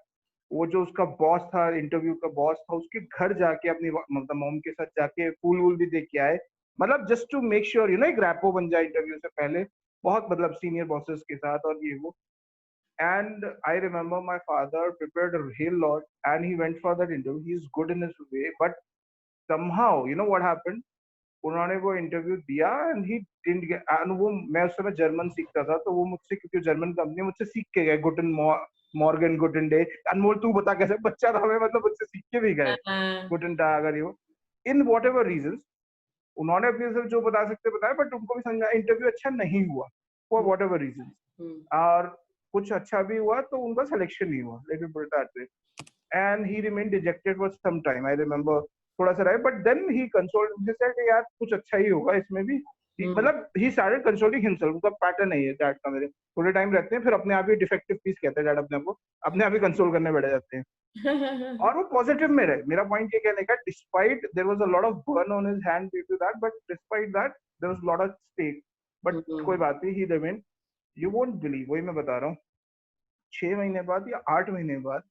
वो जो उसका बॉस था, इंटरव्यू का बॉस था, उसके घर जाके अपनी मतलब मॉम के साथ जाके फूल वूल भी दे के आए, मतलब just to make sure you know एक रैपो बन जाए इंटरव्यू से पहले, बहुत मतलब सीनियर बॉसेस के साथ और ये वो. And I remember my father prepared a real lot and he went for that interview. He is good in his way, but somehow, you know what happened? उन्होंने वो इंटरव्यू दिया and he didn't get, and वो मैं उस समय German सीखता था, तो वो मुझसे, क्योंकि जर्मन कंपनी मुझसे सीख के गए गुटन मॉर्गन गुटन डे. अनमोल तू बता कैसे, बच्चा था मैं, मतलब मुझसे सीख के भी गए गुटन डे. अगर ये इन वॉट एवर रीजन उन्होंने अपने से जो बता सकते बताया, बट उनको भी समझा इंटरव्यू अच्छा नहीं हुआ फॉर वॉट एवर रीजन, और कुछ अच्छा भी हुआ तो उनका सिलेक्शन नहीं हुआ, let me put it that way. And he remain dejected for some time, I remember, थोड़ा सा रहा, but then he consoled himself कि यार कुछ अच्छा ही होगा इसमें भी. मतलब ही स्टार्टेड कंसोल्डिंग हिमसेल्फ. उनका पैटर्न नहीं है डैड का, मेरे थोड़े टाइम रहते हैं फिर अपने आप ही डिफेक्टिव पीस कहते हैं डैड अपने आप को, अपने आप ही कंसोल करने बैठ जाते हैं. और वो पॉजिटिव में रहे. मेरा पॉइंट ये कहने का, despite there was a lot of burn on his hand due to that, but despite that there was lot of stake, but कोई बात नहीं, he remain. You won't believe, वही मैं बता रहा हूँ, 6 महीने बाद या 8 महीने बाद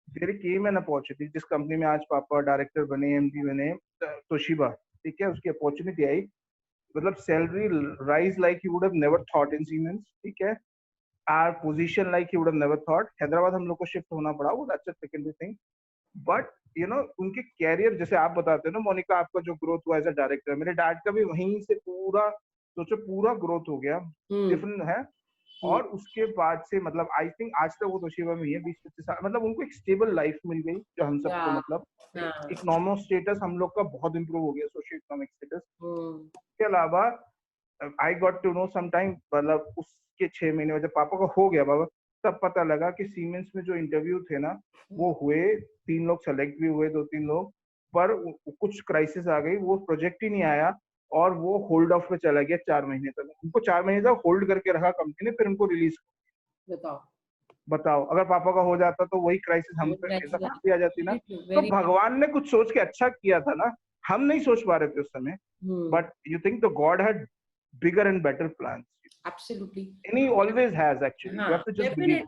देयर केम एन अपॉर्चुनिटी. जिस कंपनी में आज पापा डायरेक्टर बने, एमडी बने, तोशिबा, ठीक है, उसकी अपॉर्चुनिटी आई, मतलब salary raise like you would have never thought in Siemens, ठीक है, our position like you would have never thought. Hyderabad हम लोग को शिफ्ट होना पड़ा, वो that's a secondary thing, but you know उनके कैरियर, जैसे आप बताते हो ना मोनिका, आपका जो ग्रोथ हुआ एज अ डायरेक्टर, मेरे डैड का भी वहीं से पूरा सोचो पूरा ग्रोथ हो गया, डिफरेंट है. और उसके बाद से मतलब आई थिंक आज तक वो तोशिबा में ही है 20-25 साल, मतलब उनको एक स्टेबल लाइफ मिल गई जो हम सबको, मतलब इकोनॉमिक स्टेटस हम लोग का बहुत इंप्रूव हो गया, सोशियो इकोनॉमिक स्टेटस. के अलावा I got to know some time, मतलब उसके 6 महीने में जब पापा का हो गया बाबा, तब पता लगा कि सीमेंस में जो इंटरव्यू थे ना वो हुए, 3 लोग सेलेक्ट भी हुए, 2-3 लोग, पर कुछ क्राइसिस आ गई, वो प्रोजेक्ट ही नहीं आया और वो होल्ड ऑफ पे चला गया 4 महीने तक। उनको 4 महीने तक होल्ड करके रखा कंपनी ने, फिर उनको रिलीज। बताओ अगर पापा का हो जाता तो वही क्राइसिस हम पे ऐसा भी आ जाती ना। तो भगवान ने कुछ सोच के अच्छा किया था ना, हम नहीं सोच पा रहे थे उस समय, but you think the God had bigger and better plans. Absolutely. And he always has actually. You have to just believe.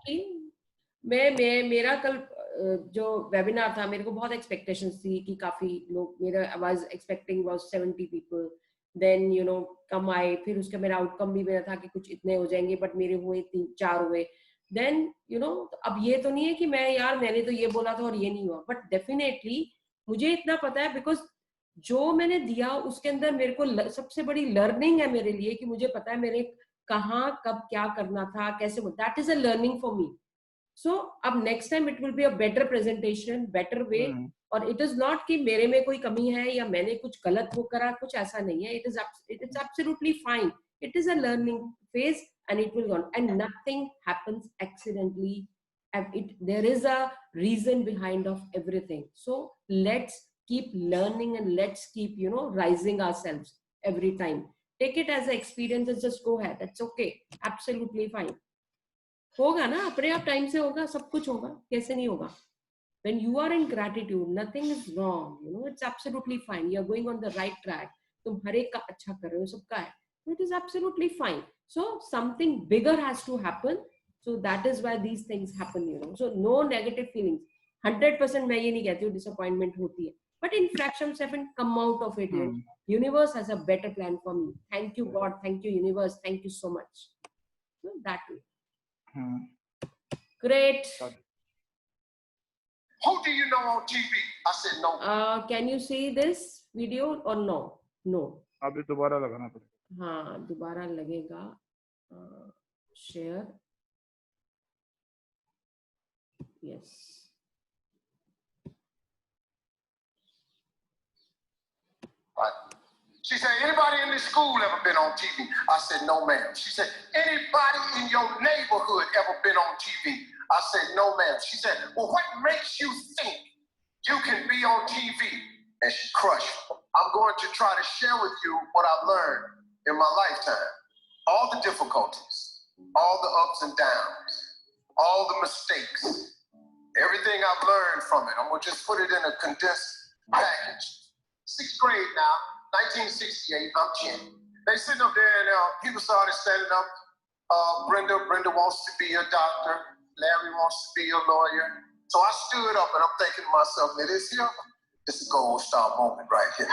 Definitely. मेरा कल जो वेबिनार था, मेरे को बहुत एक्सपेक्टेशंस थी कि काफी लोग, मेरा I was expecting was 70 people, then you know कम आए, फिर उसका मेरा आउटकम भी मेरा था कि कुछ इतने हो जाएंगे, बट मेरे हुए 3-4 हुए। then you know अब ये तो नहीं है कि मैंने तो ये बोला था और ये नहीं हुआ, बट डेफिनेटली मुझे इतना पता है बिकॉज जो मैंने दिया उसके अंदर मेरे को सबसे बड़ी लर्निंग है मेरे लिए कि मुझे पता है मेरे कहाँ कब क्या करना था, कैसे, that is a learning for me. So अब next time it will be a better presentation, better way. और इट इज नॉट कि मेरे में कोई कमी है या मैंने कुछ गलत वो करा, कुछ ऐसा नहीं है। It is absolutely fine, it is a learning phase and it will go on, and nothing happens accidentally. There is a reason behind of everything, so let's keep learning and let's keep rising ourselves every time. Take it as an experience and just go ahead, that's okay, absolutely fine. होगा ना अपने आप time से होगा, सब कुछ होगा, कैसे नहीं होगा? When you are in gratitude, nothing is wrong, it's absolutely fine, you are going on the right track, तुम हर एक का अच्छा कर रहे हो, सबका है, it is absolutely fine. So something bigger has to happen, so that is why these things happen, so no negative feelings. 100% मैं ये नहीं कहती हूँ disappointment होती है, but in fractions happen, come out of it. Universe has a better plan for me. Thank you God, thank you universe, thank you so much. So that way. Great. Who do you know on TV? I said no. Can you see this video or no? No. अभी दोबारा लगाना पड़ेगा। हाँ, दोबारा लगेगा। Share. Yes. She said, anybody in this school ever been on TV? I said, no, ma'am. She said, anybody in your neighborhood ever been on TV? I said, no, ma'am. She said, well, what makes you think you can be on TV? And she crushed. I'm going to try to share with you what I've learned in my lifetime. All the difficulties, all the ups and downs, all the mistakes, everything I've learned from it. I'm going to just put it in a condensed package. 6th grade now, 1968, I'm 10. They sitting up there and people started standing up. Brenda wants to be a doctor. Larry wants to be a lawyer. So I stood up and I'm thinking to myself, it is here. This is a gold star moment right here.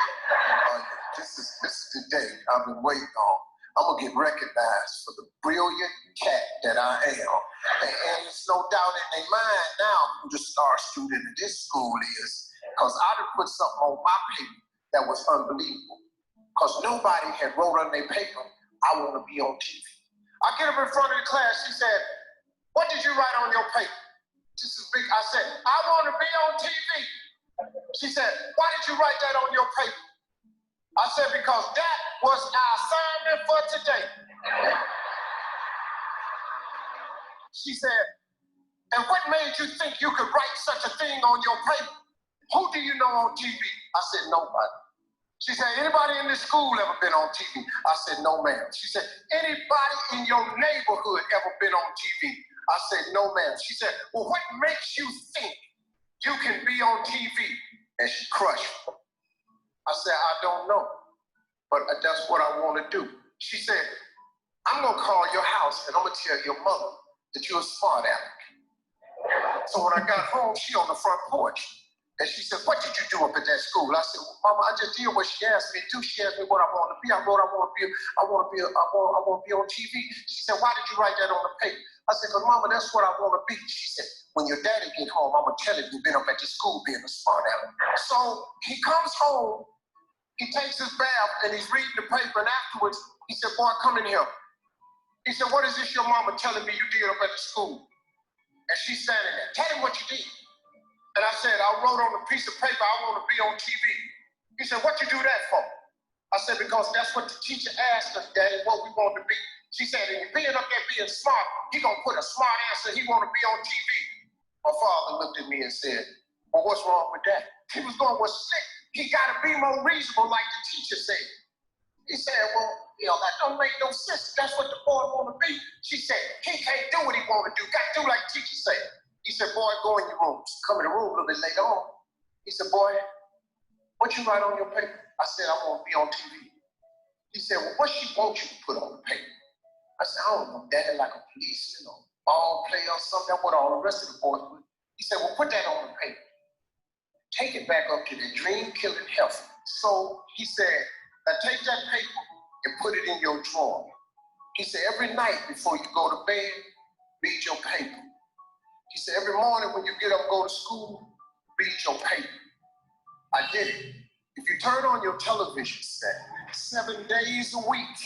This is the day I've been waiting on. I'm going to get recognized for the brilliant cat that I am. And it's no doubt in their mind now who the star student of this school is. Because I'd have put something on my paper that was unbelievable. Because nobody had wrote on their paper, I want to be on TV. I get up in front of the class, she said, what did you write on your paper? This is big. I said, I want to be on TV. She said, why did you write that on your paper? I said, because that was our assignment for today. She said, and what made you think you could write such a thing on your paper? Who do you know on TV? I said, nobody. She said, anybody in this school ever been on TV? I said, no, ma'am. She said, anybody in your neighborhood ever been on TV? I said, no, ma'am. She said, well, what makes you think you can be on TV? And she crushed me. I said, I don't know, but that's what I want to do. She said, I'm going to call your house and I'm going to tell your mother that you're a smart aleck. So when I got home, she on the front porch. And she said, what did you do up at that school? I said, well, Mama, I just did what she asked me to do. She asked me what I want to be. I wrote, I want to be on TV. She said, why did you write that on the paper? I said, because Mama, that's what I want to be. She said, when your daddy get home, I'm going to tell him you've been up at your school being a smart aleck. So he comes home, he takes his bath, and he's reading the paper, and afterwards, he said, boy, come in here. He said, what is this your mama telling me you did up at the school? And she's standing there. Tell him what you did. And I said, I wrote on a piece of paper, I want to be on TV. He said, what you do that for? I said, because that's what the teacher asked us, Daddy, what we want to be. She said, and you're being up there being smart, he gonna put a smart answer, he wanna be on TV. My father looked at me and said, well, what's wrong with that? He was going, well, shit, he gotta be more reasonable like the teacher said. He said, well, that don't make no sense. That's what the boy wanna be. She said, he can't do what he wanna do. Gotta do like the teacher said. He said, boy, go in your rooms. Come in the room a little bit later on. He said, boy, what you write on your paper? I said, I wanna be on TV. He said, well, what she want you to put on the paper? I said, I don't know, Daddy, like a policeman or ball player or something. That's what all the rest of the boys would. He said, well, put that on the paper. Take it back up to the dream-killing heifer. So he said, now take that paper and put it in your drawer. He said, every night before you go to bed, read your paper. He said, every morning when you get up and go to school, read your paper. I did it. If you turn on your television set 7 days a week,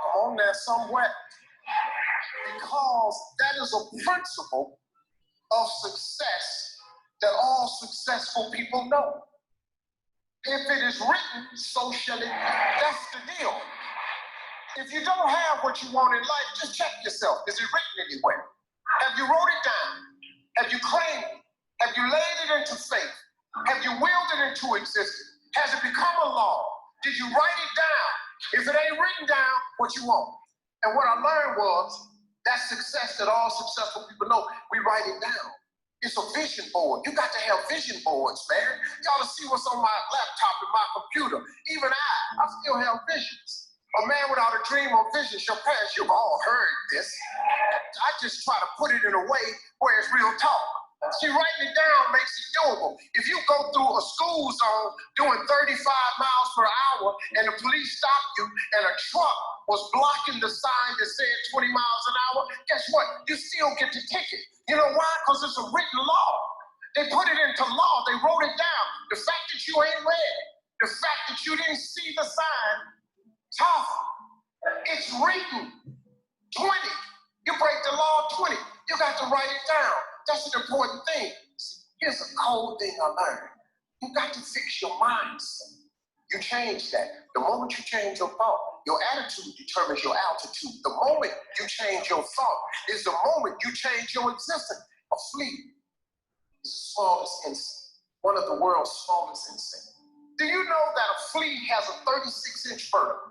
I'm on there somewhere, because that is a principle of success that all successful people know. If it is written, so shall it be. That's the deal. If you don't have what you want in life, just check yourself. Is it written anywhere? Have you wrote it down? Have you claimed it? Have you laid it into faith? Have you willed it into existence? Has it become a law? Did you write it down? If it ain't written down, what you want? And what I learned was that success that all successful people know, we write it down. It's a vision board. You got to have vision boards, man. Y'all to see what's on my laptop and my computer. Even I still have visions. A man without a dream or vision shall perish. You've all heard this. I just try to put it in a way where it's real talk. See, writing it down makes it doable. If you go through a school zone doing 35 miles per hour and the police stop you and a truck was blocking the sign that said 20 miles an hour, guess what? You still get the ticket. You know why? Because it's a written law. They put it into law. They wrote it down. The fact that you ain't read, the fact that you didn't see the sign, tough. It's written. 20. You break the law 20. You got to write it down. That's an important thing. Here's a cold thing I learned. You got to fix your mindset. You change that. The moment you change your thought, your attitude determines your altitude. The moment you change your thought is the moment you change your existence. A flea is the smallest insect, one of the world's smallest insects. Do you know that a flea has a 36-inch vertical?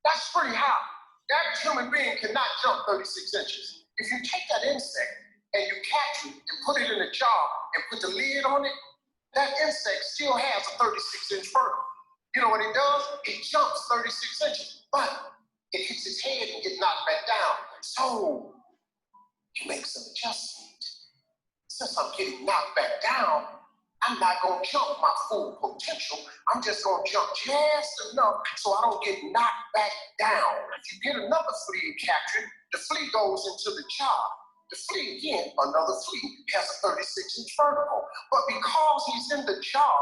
That's pretty high. The average human being cannot jump 36 inches. If you take that insect and you catch it and put it in a jar and put the lid on it, that insect still has a 36-inch vertical. You know what it does? It jumps 36 inches, but it hits its head and gets knocked back down. So it makes an adjustment. Since I'm getting knocked back down, I'm not gonna jump my full potential. I'm just gonna jump just enough so I don't get knocked back down. If you get another flea and capture it, the flea goes into the jar. The flea again, another flea, has a 36-inch vertical. But because he's in the jar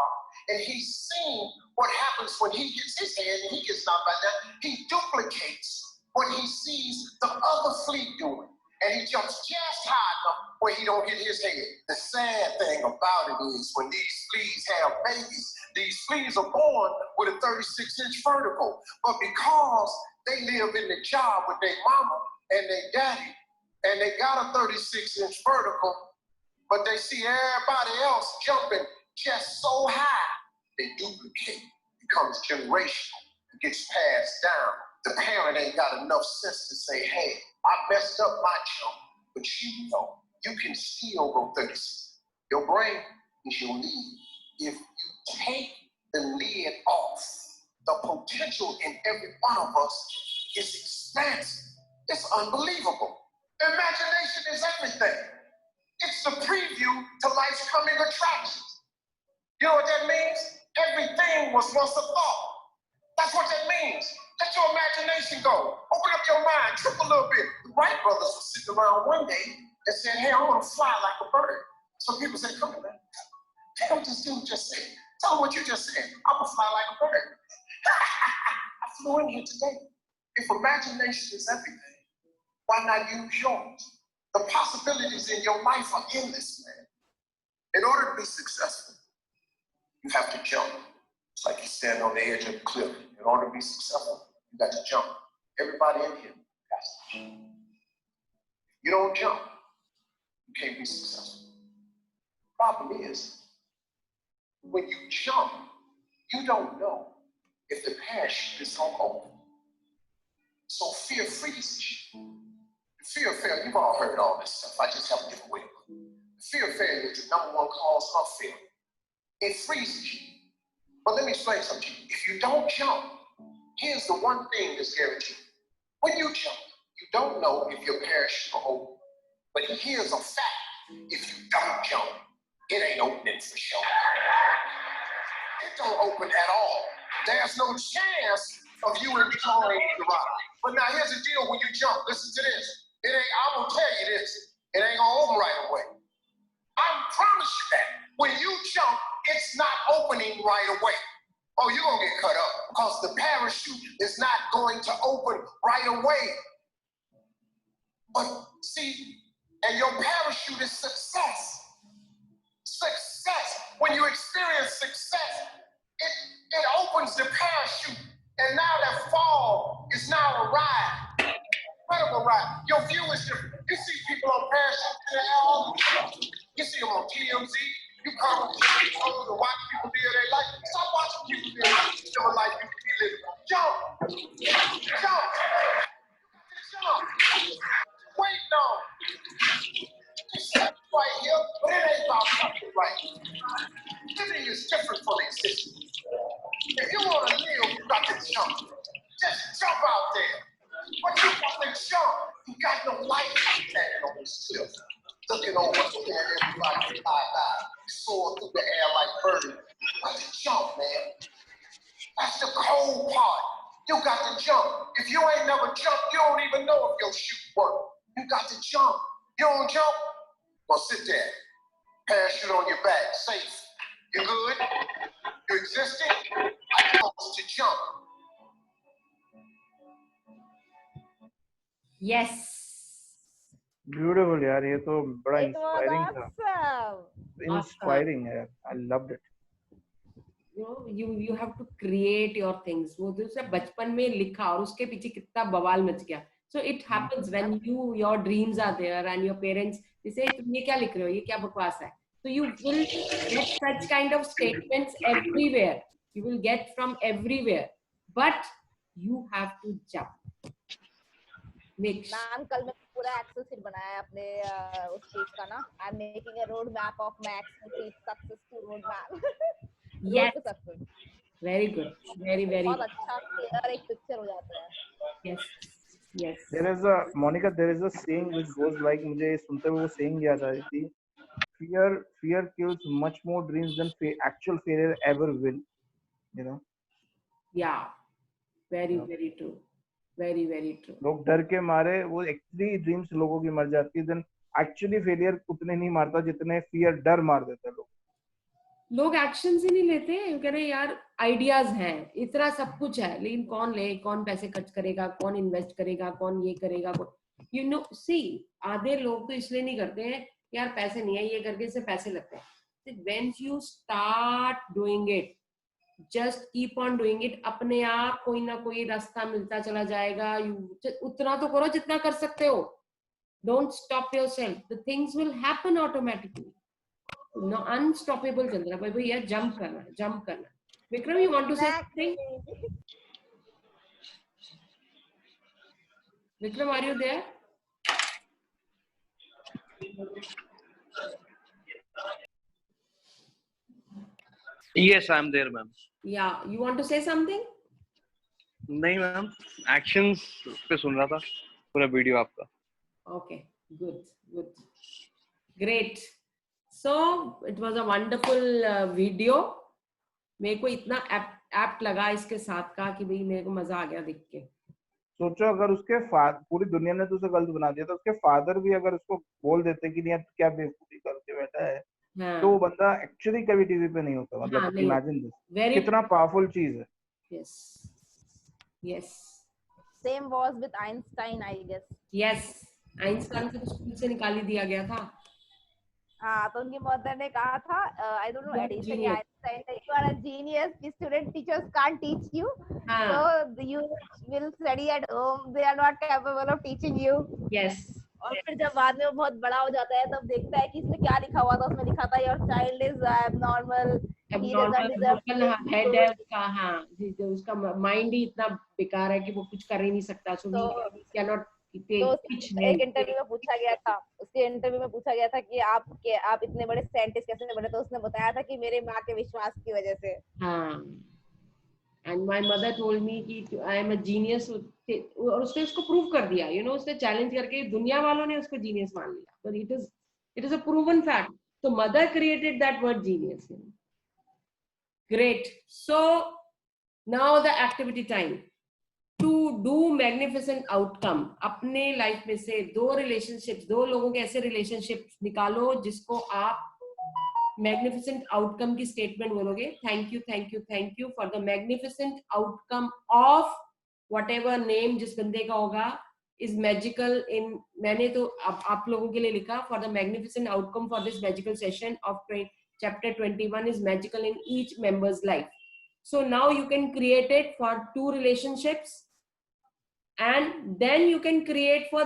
and he's seeing what happens when he hits his head and he gets knocked back down, he duplicates what he sees the other flea doing. And he jumps just high enough where he don't hit his head. The sad thing about it is when these fleas have babies, these fleas are born with a 36-inch vertical. But because they live in the jar with their mama and their daddy, and they got a 36-inch vertical, but they see everybody else jumping just so high, they duplicate, becomes generational, it gets passed down. The parent ain't got enough sense to say, hey, I messed up my jump, but you know, you can still go 36. Your brain is your lead. If you take the lid off, the potential in every one of us is expansive. It's unbelievable. Imagination is everything. It's the preview to life's coming attractions. You know what that means? Everything was once a thought. That's what that means. Let your imagination go. Open up your mind, trip a little bit. The Wright brothers were sitting around one day and said, hey, I want to fly like a bird. Some people said, come on, man. Tell what this dude just said. Tell them what you just said. I'm going to fly like a bird. I flew in here today. If imagination is everything, why not use yours? The possibilities in your life are endless, man. In order to be successful, you have to jump. It's like you stand on the edge of a cliff. In order to be successful, you got to jump. Everybody in here has to jump. You don't jump, you can't be successful. Problem is, when you jump, you don't know if the parachute is going to open. So fear freezes you. The fear of failure, you've all heard all this stuff. I just have a different way to put it. The fear of failure is the number one cause of failure. It freezes you. But let me explain something to you. If you don't jump, here's the one thing that's guaranteed. When you jump, you don't know if your parachute will open. But here's a fact. If you don't jump, it ain't opening for sure. It don't open at all. There's no chance of you enjoying the ride. But now here's the deal when you jump. Listen to this. I will tell you this. It ain't gonna open right away. I promise you that. When you jump, it's not opening right away. Oh, you're gonna get cut up because the parachute is not going to open right away. But see, and your parachute is success. Success. When you experience success, it opens the parachute. And now that fall is now a ride. Incredible ride. Your view is different. You see people on parachute in the air all the time. You see them on TMZ. You come on TV shows and watch people live their life. Stop watching people live a life you can be living. Jump. Jump. Jump. Wait, no. Just right here, but it ain't about something right. Living is different from existing. If you want to live, you got to jump. Just jump out there. But you got to jump. You got no life standing on this cliff. Looking over, looking at everybody eye. Soar through the air like birds. You got to jump, man. That's the cold part. You got to jump. If you ain't never jumped, you don't even know if your chute works. You got to jump. You don't jump? Well, sit there. Parachute on your back, safe. You good? You existing? I'm supposed to jump. Yes. Beautiful यार, ये तो बड़ा It was inspiring था. awesome. Inspiring है यार. I loved it. You have to create your things. वो दूसरा बचपन में लिखा और उसके पीछे कितना बवाल मच गया. So it happens when your dreams are there and your parents they say तुम ये क्या लिख रहे हो, ये क्या बकवास है. So you will get such kind of statements everywhere. You will get from everywhere, but you have to jump. Make sure. Ma'am कल मैं पूरा एक्सेल शीट बनाया अपने उस चीज का ना. I am making a road map of my successful road map. Yes. Success. Very good. Very बहुत अच्छा क्लियर एक पिक्चर हो जाता है. yes. Yes. There is a Monica. There is a saying which goes like, मुझे सुनते हुए वो saying याद आ रही थी. Fear kills much more dreams than actual failure ever will. You know. Yeah. Very true. Very true. लोग डर के मारे वो एक्चुअली ड्रीम्स लोगों की मर जाती है. देन एक्चुअली फेलियर उतने नहीं मारता जितने फियर डर मार देता है. लोग एक्शन ही नहीं लेते. कह रहे यार आइडियाज हैं, इतना सब कुछ है, लेकिन कौन ले, कौन पैसे खर्च करेगा, कौन इन्वेस्ट करेगा, कौन ये करेगा. यू नो सी आधे लोग तो इसलिए नहीं करते हैं यार पैसे नहीं है, ये करके इससे पैसे लगते हैं. When you start doing it, just keep on doing it, अपने आप कोई ना कोई रास्ता मिलता चला जाएगा. उतना तो करो जितना कर सकते हो. Don't stop yourself. The things will happen automatically. No, unstoppable Chandra. Bhai भैया jump करना. Vikram, you want to say something? Vikram, are you there? Yes, I'm there, ma'am. Yeah, you want to say something? नहीं ma'am, actions पे सुन रहा था पूरा video आपका. Okay, good, great. So it was a wonderful video. मेरे को इतना apt लगा इसके साथ का कि भाई मेरे को मजा आ गया देख के. सोचो अगर उसके पूरी दुनिया ने तो उसे गलत बना दिया, तो उसके फादर भी अगर उसको बोल देते कि नहीं क्या बेवकूफी करके बैठा है, तो वो बंदा एक्चुअली कभी टीवी पे नहीं होता. मतलब इमेजिन दिस, कितना पावरफुल चीज है. Yes. Same was with Einstein, I guess. Yes, Einstein को स्कूल से निकाल ही दिया गया था. हाँ, तो उनकी मदर ने कहा था, I don't know, You're a Edison या genius. Einstein, you are a genius, the student teachers can't teach you, हाँ. So you will study at home, they are not capable of teaching you. Yes. और फिर जब बाद में वो बहुत बड़ा हो जाता है तब देखता है कि इसमें क्या लिखा हुआ था, उसमें लिखा था your child is abnormal, he abnormal doesn't broken head है डिजर्व। उसका. हाँ, उसका माइंड ही इतना बेकार है कि वो कुछ कर ही नहीं सकता. सो ही तो कैन नॉट तो टीच एक हिम. इंटरव्यू में पूछा गया था, उसके इंटरव्यू में पूछा गया था कि आप इतने बड़े साइंटिस्ट कैसे बने, तो उसने बताया था कि मेरे माँ के विश्वास की वजह से। हाँ. And my mother told me कि आई एम अ जीनियस. और उसने उसको प्रूव कर दिया. उसने चैलेंज करके दुनिया वालों ने उसको जीनियस मान लिया. But it is a proven fact. तो mother created that word genius. Great. So now the activity time. To do magnificent outcome. अपने लाइफ में से दो लोगों के ऐसे रिलेशनशिप निकालो जिसको आप मैग्निफिसेंट आउटकम की स्टेटमेंट बोलोगे. Thank you, thank you, thank you for the magnificent outcome of what ever name जिस बंदे का होगा इज मैजिकल इन. मैंने तो आप लोगों के लिए लिखा, for the magnificent outcome for this magical session of chapter 21 is magical in each member's life. So now you can create it for 2 relationships, and then you can create for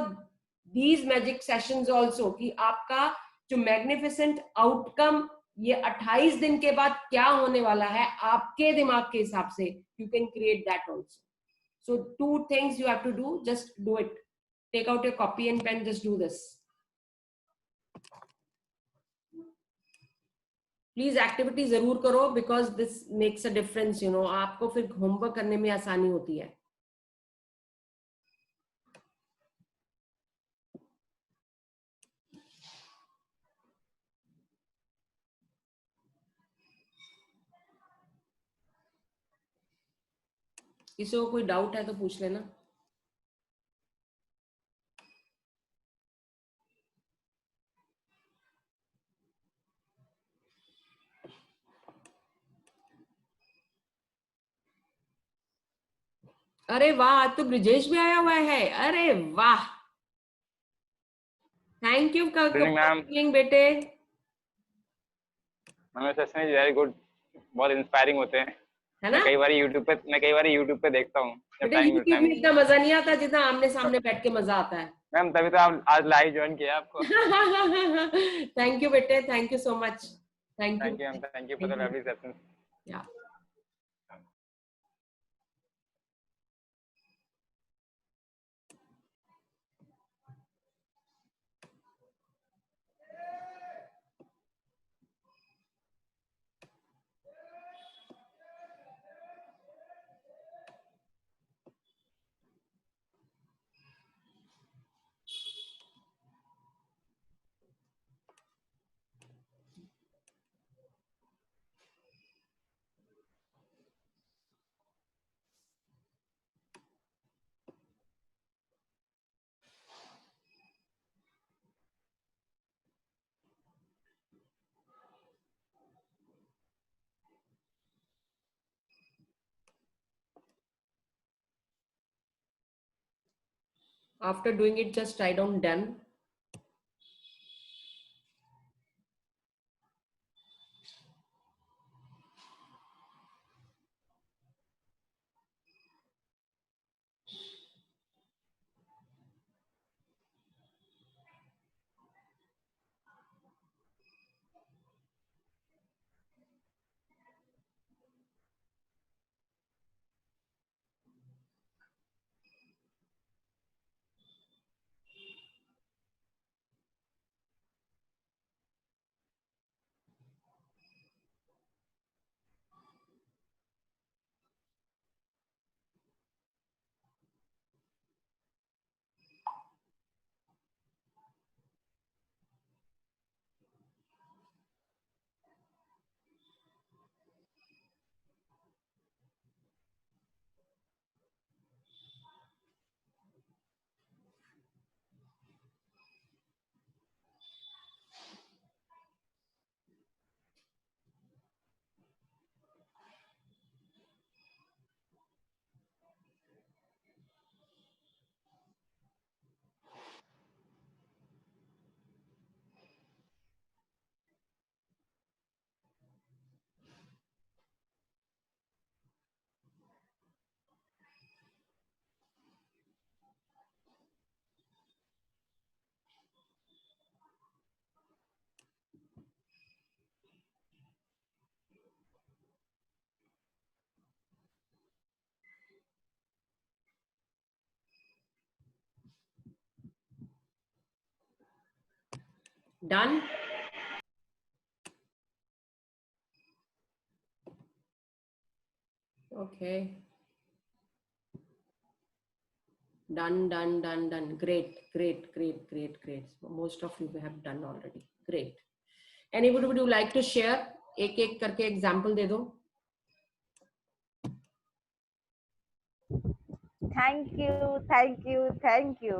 these magic sessions also कि आपका जो magnificent outcome ये 28 दिन के बाद क्या होने वाला है आपके दिमाग के हिसाब से. You can create that also. So 2 things you have to do. Just do it. Take out your copy and pen. Just do this. Please activity जरूर करो because this makes a difference. आपको फिर होमवर्क करने में आसानी होती है. किसी को कोई डाउट है तो पूछ लेना. अरे वाह, आज तो ब्रिजेश भी आया हुआ है. अरे वाह, थैंक यू मैम, बेटे. सेशन इज वेरी गुड, बहुत इंस्पायरिंग होते हैं. है ना? मैं कई बार यूट्यूब पे देखता हूँ जब बेटे टाइम यूट्यूब मिलता में है. इतना मजा नहीं आता जितना आमने सामने बैठ के मजा आता है. मैम तभी तो आप आज लाइव ज्वाइन किया आपको. थैंक यू बेटे, thank you so much. Thank you. Thank you ma'am, thank you for the lovely session. या after doing it just write down done. Done? Okay. Done, done, done, done. Great, great, great, great, great. So most of you have done already. Great. Anybody would you like to share? एक एक करके example दे दो. Thank you, thank you, thank you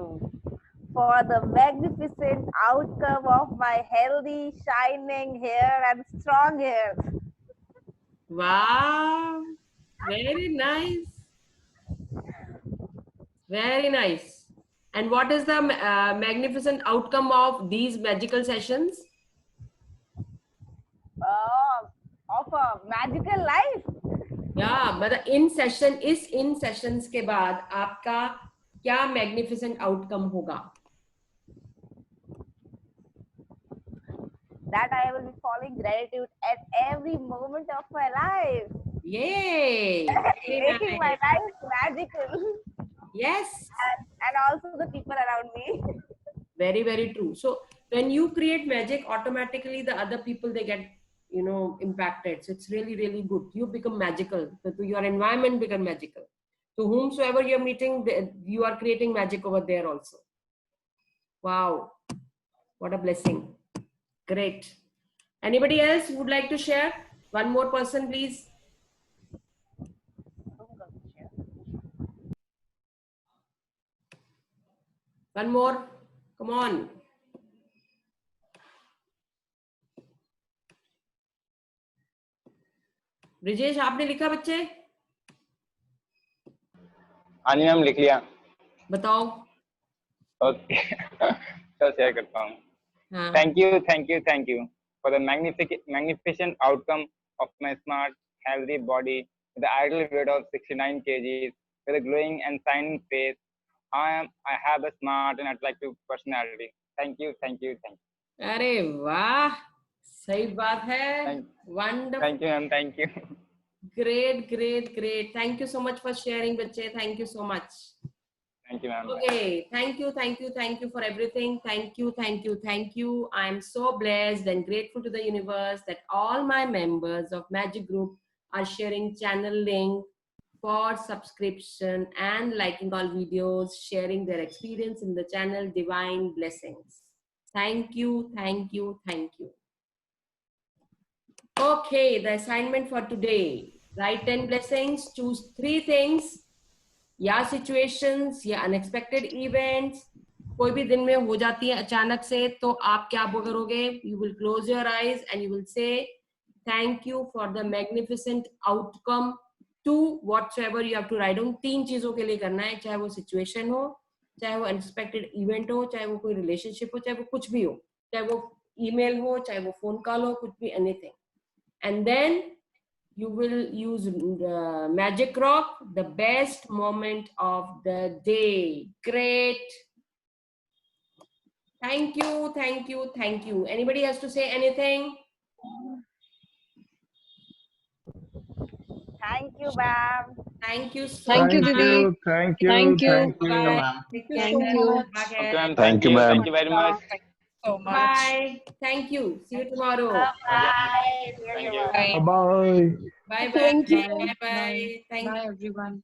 for the magnificent outcome of my healthy, shining hair and strong hair. Wow. Very nice. Very nice. And what is the magnificent outcome of these magical sessions? Of a magical life. Yeah, मतलब in session इस इन sessions के बाद आपका क्या magnificent outcome होगा? That I will be falling gratitude at every moment of my life. Yay! Very Making my nice. life magical. Yes. And also the people around me. Very, very true. So when you create magic, automatically the other people, they get, you know, impacted. So it's really, really good. You become magical. So your environment become magical. So whomsoever you're meeting, you are creating magic over there also. Wow. What a blessing. Great. Anybody else would like to share? One more person, please. One more. Come on. Brijesh आपने लिखा बच्चे? हाँ जी ma'am, लिख लिया। बताओ। Okay तो share करता हूँ। हाँ. Thank you for the magnificent outcome of my smart, healthy body with the ideal weight of 69 kgs, with a glowing and shining face. I have a smart and attractive personality. Thank you. अरे वाह, सही बात है. Wonderful. Thank you ma'am, thank you. Great. Thank you so much for sharing, बच्चे. Thank you so much. Thank you ma'am. Okay, thank you for everything. Thank you. I am so blessed and grateful to the universe that all my members of Magic Group are sharing channel link for subscription and liking all videos, sharing their experience in the channel. Divine blessings. Thank you. Okay, the assignment for today. Write 10 blessings, choose 3 things. या situations या unexpected events कोई भी दिन में हो जाती है अचानक से, तो आप क्या करोगे? You will close your eyes and you will say thank you for the magnificent outcome to whatsoever you have to write down. 3 चीजों के लिए करना है, चाहे वो सिचुएशन हो, चाहे वो अनएक्सपेक्टेड इवेंट हो, चाहे वो कोई रिलेशनशिप हो, चाहे वो कुछ भी हो, चाहे वो ईमेल हो, चाहे वो फोन कॉल हो, कुछ भी, anything. And then you will use Magic Rock, the best moment of the day. Great. Thank you. Anybody has to say anything? Thank you, ma'am. Thank you so Thank you, much. Didi. Thank you. Thank you. Bye. Thank you. Okay ma'am, Thank you, ma'am. Thank you very much. So much. Bye. Thank you. See you tomorrow. Bye. Thank you. Bye. Bye. Thank you. Bye. Thank you. Bye, everyone.